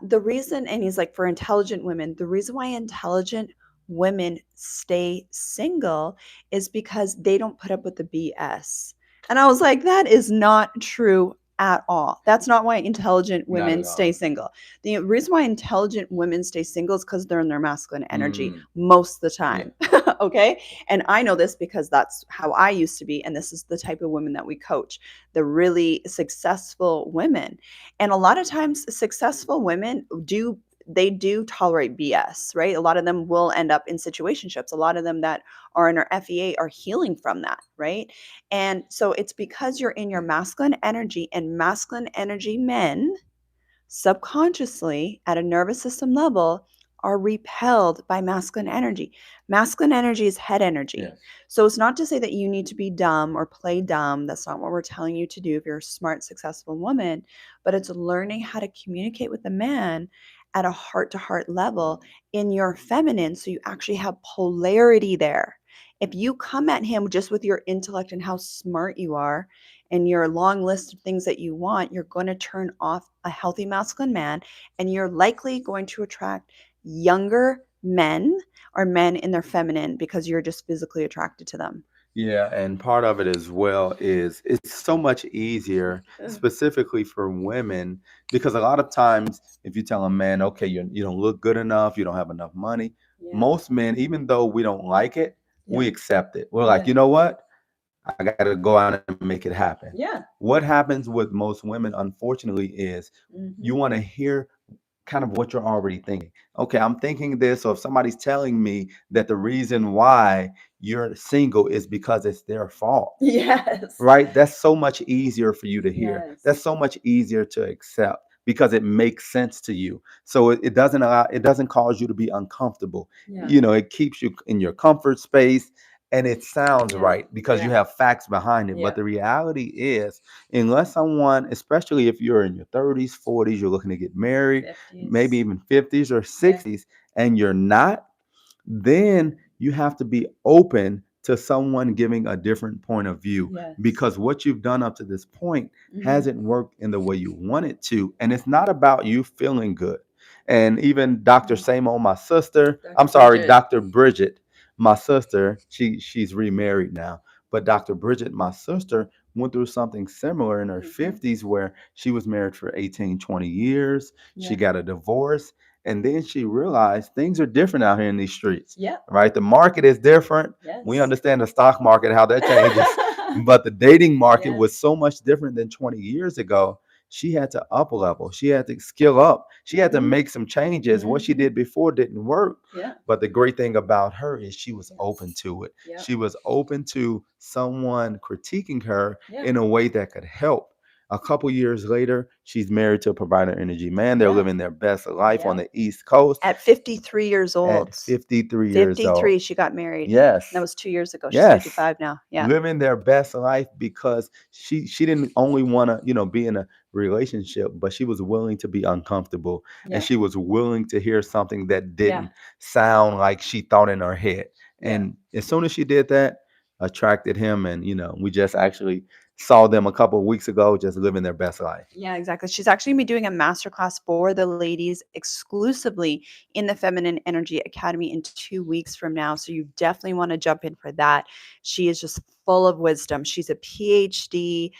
the reason, and he's like, for intelligent women, the reason why intelligent women stay single is because they don't put up with the BS. And I was like, that is not true at all. That's not why intelligent not women at stay all. single. The reason why intelligent women stay single is because they're in their masculine energy Mm, most of the yeah, time. Okay. And I know this because that's how I used to be. And this is the type of women that we coach, the really successful women. And a lot of times, successful women do tolerate BS, right? A lot of them will end up in situationships. A lot of them that are in our FEA are healing from that, right? And so it's because you're in your masculine energy, and masculine energy men subconsciously at a nervous system level are repelled by masculine energy. Masculine energy is head energy. yes, So it's not to say that you need to be dumb or play dumb. That's not what we're telling you to do if you're a smart, successful woman, but it's learning how to communicate with a man at a heart to heart level in your feminine. So you actually have polarity there. If you come at him just with your intellect and how smart you are, and your long list of things that you want, you're going to turn off a healthy masculine man, and you're likely going to attract younger men or men in their feminine because you're just physically attracted to them. yeah, and part of it as well is it's so much easier, specifically for women, because a lot of times if you tell a man, okay, you don't look good enough, you don't have enough money, Yeah. most men, even though we don't like it, Yeah. we accept it. We're like, Yeah. you know what? I got to go out and make it happen. Yeah. What happens with most women, unfortunately, is you Mm-hmm. want to hear kind of what you're already thinking. Okay, I'm thinking this, or if somebody's telling me that the reason why you're single is because it's their fault, Yes. right? That's so much easier for you to hear. Yes. That's so much easier to accept because it makes sense to you. So it doesn't cause you to be uncomfortable. Yeah. It keeps you in your comfort space and it sounds Yeah. right because you Yeah. have facts behind it. Yeah. But the reality is, unless someone, especially if you're in your 30s, 40s, you're looking to get married, maybe 50s. even 50s or Yeah. 60s, and you're not, then you have to be open to someone giving a different point of view Yes. because what you've done up to this point Mm-hmm. hasn't worked in the way you want it to. And it's not about you feeling good. And even Dr. Samo, my sister, I'm Dr. sorry, Bridget. Dr. Bridget, my sister, she's remarried now. But Dr. Bridget, my sister, went through something similar in her Mm-hmm. 50s where she was married for 18, 20 years. She Yeah. got a divorce. And then she realized things are different out here in these streets, Yeah. right? The market is different. We Yes. understand the stock market, how that changes. But the dating market Yes. was so much different than 20 years ago. She had to up level. She had to skill up. She had to Mm-hmm. make some changes. What she Mm-hmm. did before didn't work. Yeah. But the great thing about her is she was Yeah. open to it. Yeah. She was open to someone critiquing her Yeah. in a way that could help. A couple years later, she's married to a provider energy man. They're Yeah. living their best life on Yeah. the East Coast At 53 years at old. 53 years old. 53, she got married. That Yes. was 2 years ago. She's Yes. 55 now. Yeah. Living their best life because she didn't only want to, be in a relationship, but she was willing to be uncomfortable and Yeah. she was willing to hear something that Yeah. didn't sound like she thought in her head. Yeah. And as soon as she did that, attracted him and we just actually saw them a couple of weeks ago just living their best life. Yeah, exactly. She's actually gonna be doing a masterclass for the ladies exclusively in the Feminine Energy Academy in 2 weeks from now. So you definitely want to jump in for that. She is just full of wisdom. She's a PhD,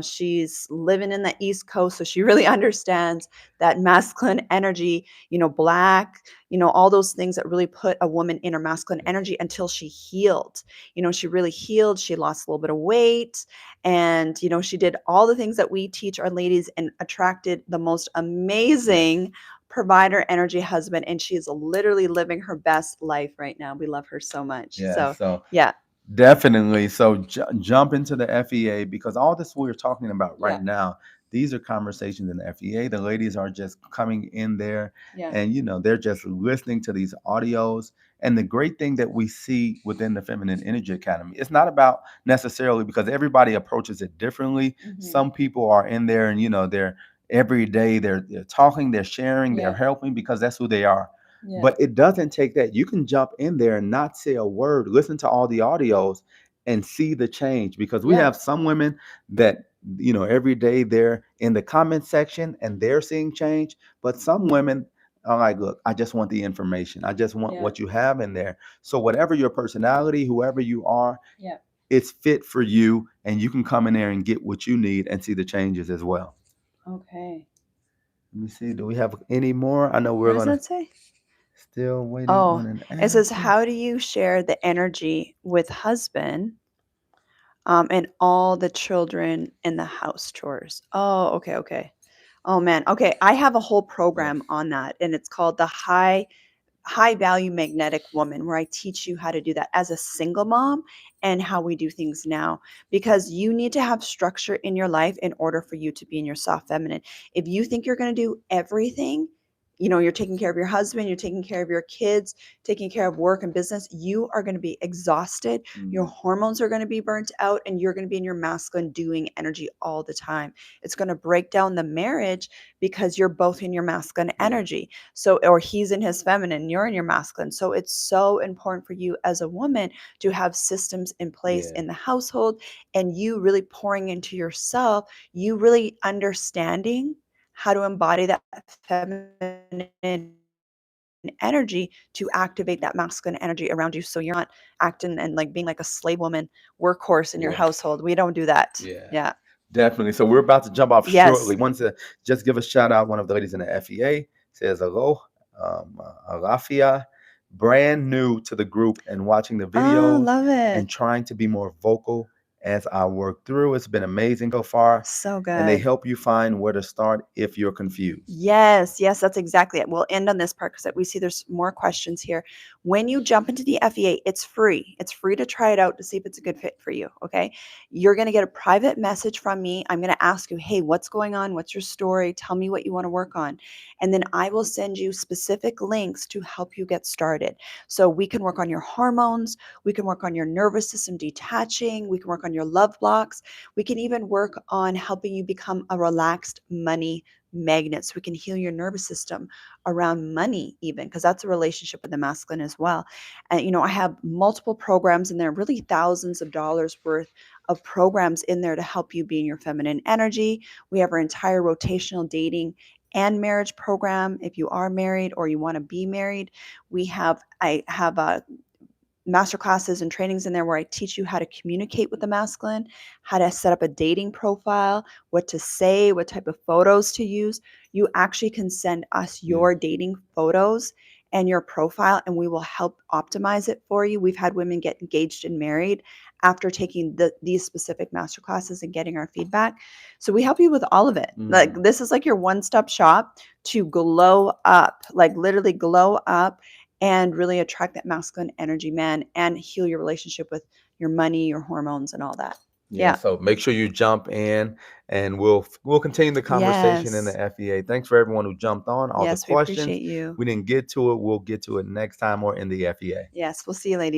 she's living in the East Coast, so she really understands that masculine energy, black, all those things that really put a woman in her masculine energy until she healed. She really healed. She lost a little bit of weight, and she did all the things that we teach our ladies and attracted the most amazing provider energy husband, and she's literally living her best life right now. We love her so much. Yeah. So So yeah. definitely. So jump into the FEA, because all this we're talking about Yeah. right now, these are conversations in the FEA. The ladies are just coming in there, Yeah. and they're just listening to these audios. And the great thing that we see within the Feminine Energy Academy, it's not about necessarily, because everybody approaches it differently. Mhm. Some people are in there and they're every day they're talking, they're sharing, they're Yeah. helping because that's who they are. Yeah. But it doesn't take that. You can jump in there and not say a word, listen to all the audios and see the change, because we Yeah. have some women that every day they're in the comment section and they're seeing change, but some women are like, look, I just want the information. I just want Yeah. what you have in there. So whatever your personality, whoever you are, Yeah. it's fit for you, and you can come in there and get what you need and see the changes as well. Okay. Let me see. Do we have any more? I know What we're does gonna that say? still waiting Oh, on an it says, answer. how do you share the energy with husband, and all the children in the house chores? Oh, okay, okay. Oh man. Okay, I have a whole Yeah. program on that, and it's called the high value magnetic woman, where I teach you how to do that as a single mom and how we do things now, because you need to have structure in your life in order for you to be in your soft feminine. If you think you're going to do everything, you're taking care of your husband, you're taking care of your kids, taking care of work and business, you are going to be exhausted. Your hormones are going to be burnt out, and you're going to be in your masculine doing energy all the time. It's going to break down the marriage because you're both in your masculine energy. So, or he's in his feminine, you're in your masculine. So it's so important for you as a woman to have systems in place Yeah. in the household, and you really pouring into yourself, you really understanding how to embody that feminine energy to activate that masculine energy around you, so you're not acting and like being like a slave woman workhorse in your Yeah. household. We don't do that. Yeah. Yeah. Definitely. So we're about to jump off Yes. shortly. Want to just give a shout out. One of the ladies in the FEA says hello, Alafia, brand new to the group and watching the Oh, videos love and it. trying to be more vocal as I work through. It's been amazing so far, So and they good. help you find where to start if you're confused. Yes, yes, that's exactly it. We'll end on this part because we see there's more questions here. When you jump into the FEA, it's free. It's free to try it out to see if it's a good fit for you. Okay. You're going to get a private message from me. I'm going to ask you, hey, what's going on? What's your story? Tell me what you want to work on. And then I will send you specific links to help you get started. So we can work on your hormones. We can work on your nervous system detaching. We can work on your love blocks. We can even work on helping you become a relaxed money magnets. We can heal your nervous system around money, even because that's a relationship with the masculine as well. And I have multiple programs in there, really thousands of dollars worth of programs in there to help you be in your feminine energy. We have our entire rotational dating and marriage program. If you are married or you want to be married, I have a master classes and trainings in there where I teach you how to communicate with the masculine, how to set up a dating profile, what to say, what type of photos to use. You actually can send us Yeah. your dating photos and your profile, and we will help optimize it for you. We've had women get engaged and married after taking these specific master classes and getting our feedback. So we help you with all of it. Like this is like your one-stop shop to glow up, like literally glow up and really attract that masculine energy man and heal your relationship with your money, your hormones, and all that. Yeah, Yeah. so make sure you jump in, and we'll continue the conversation in Yes. the FEA. Thanks for everyone who jumped on, all the Yes, we questions. appreciate you. We didn't get to it. We'll get to it next time or in the FEA. Yes, we'll see you, ladies.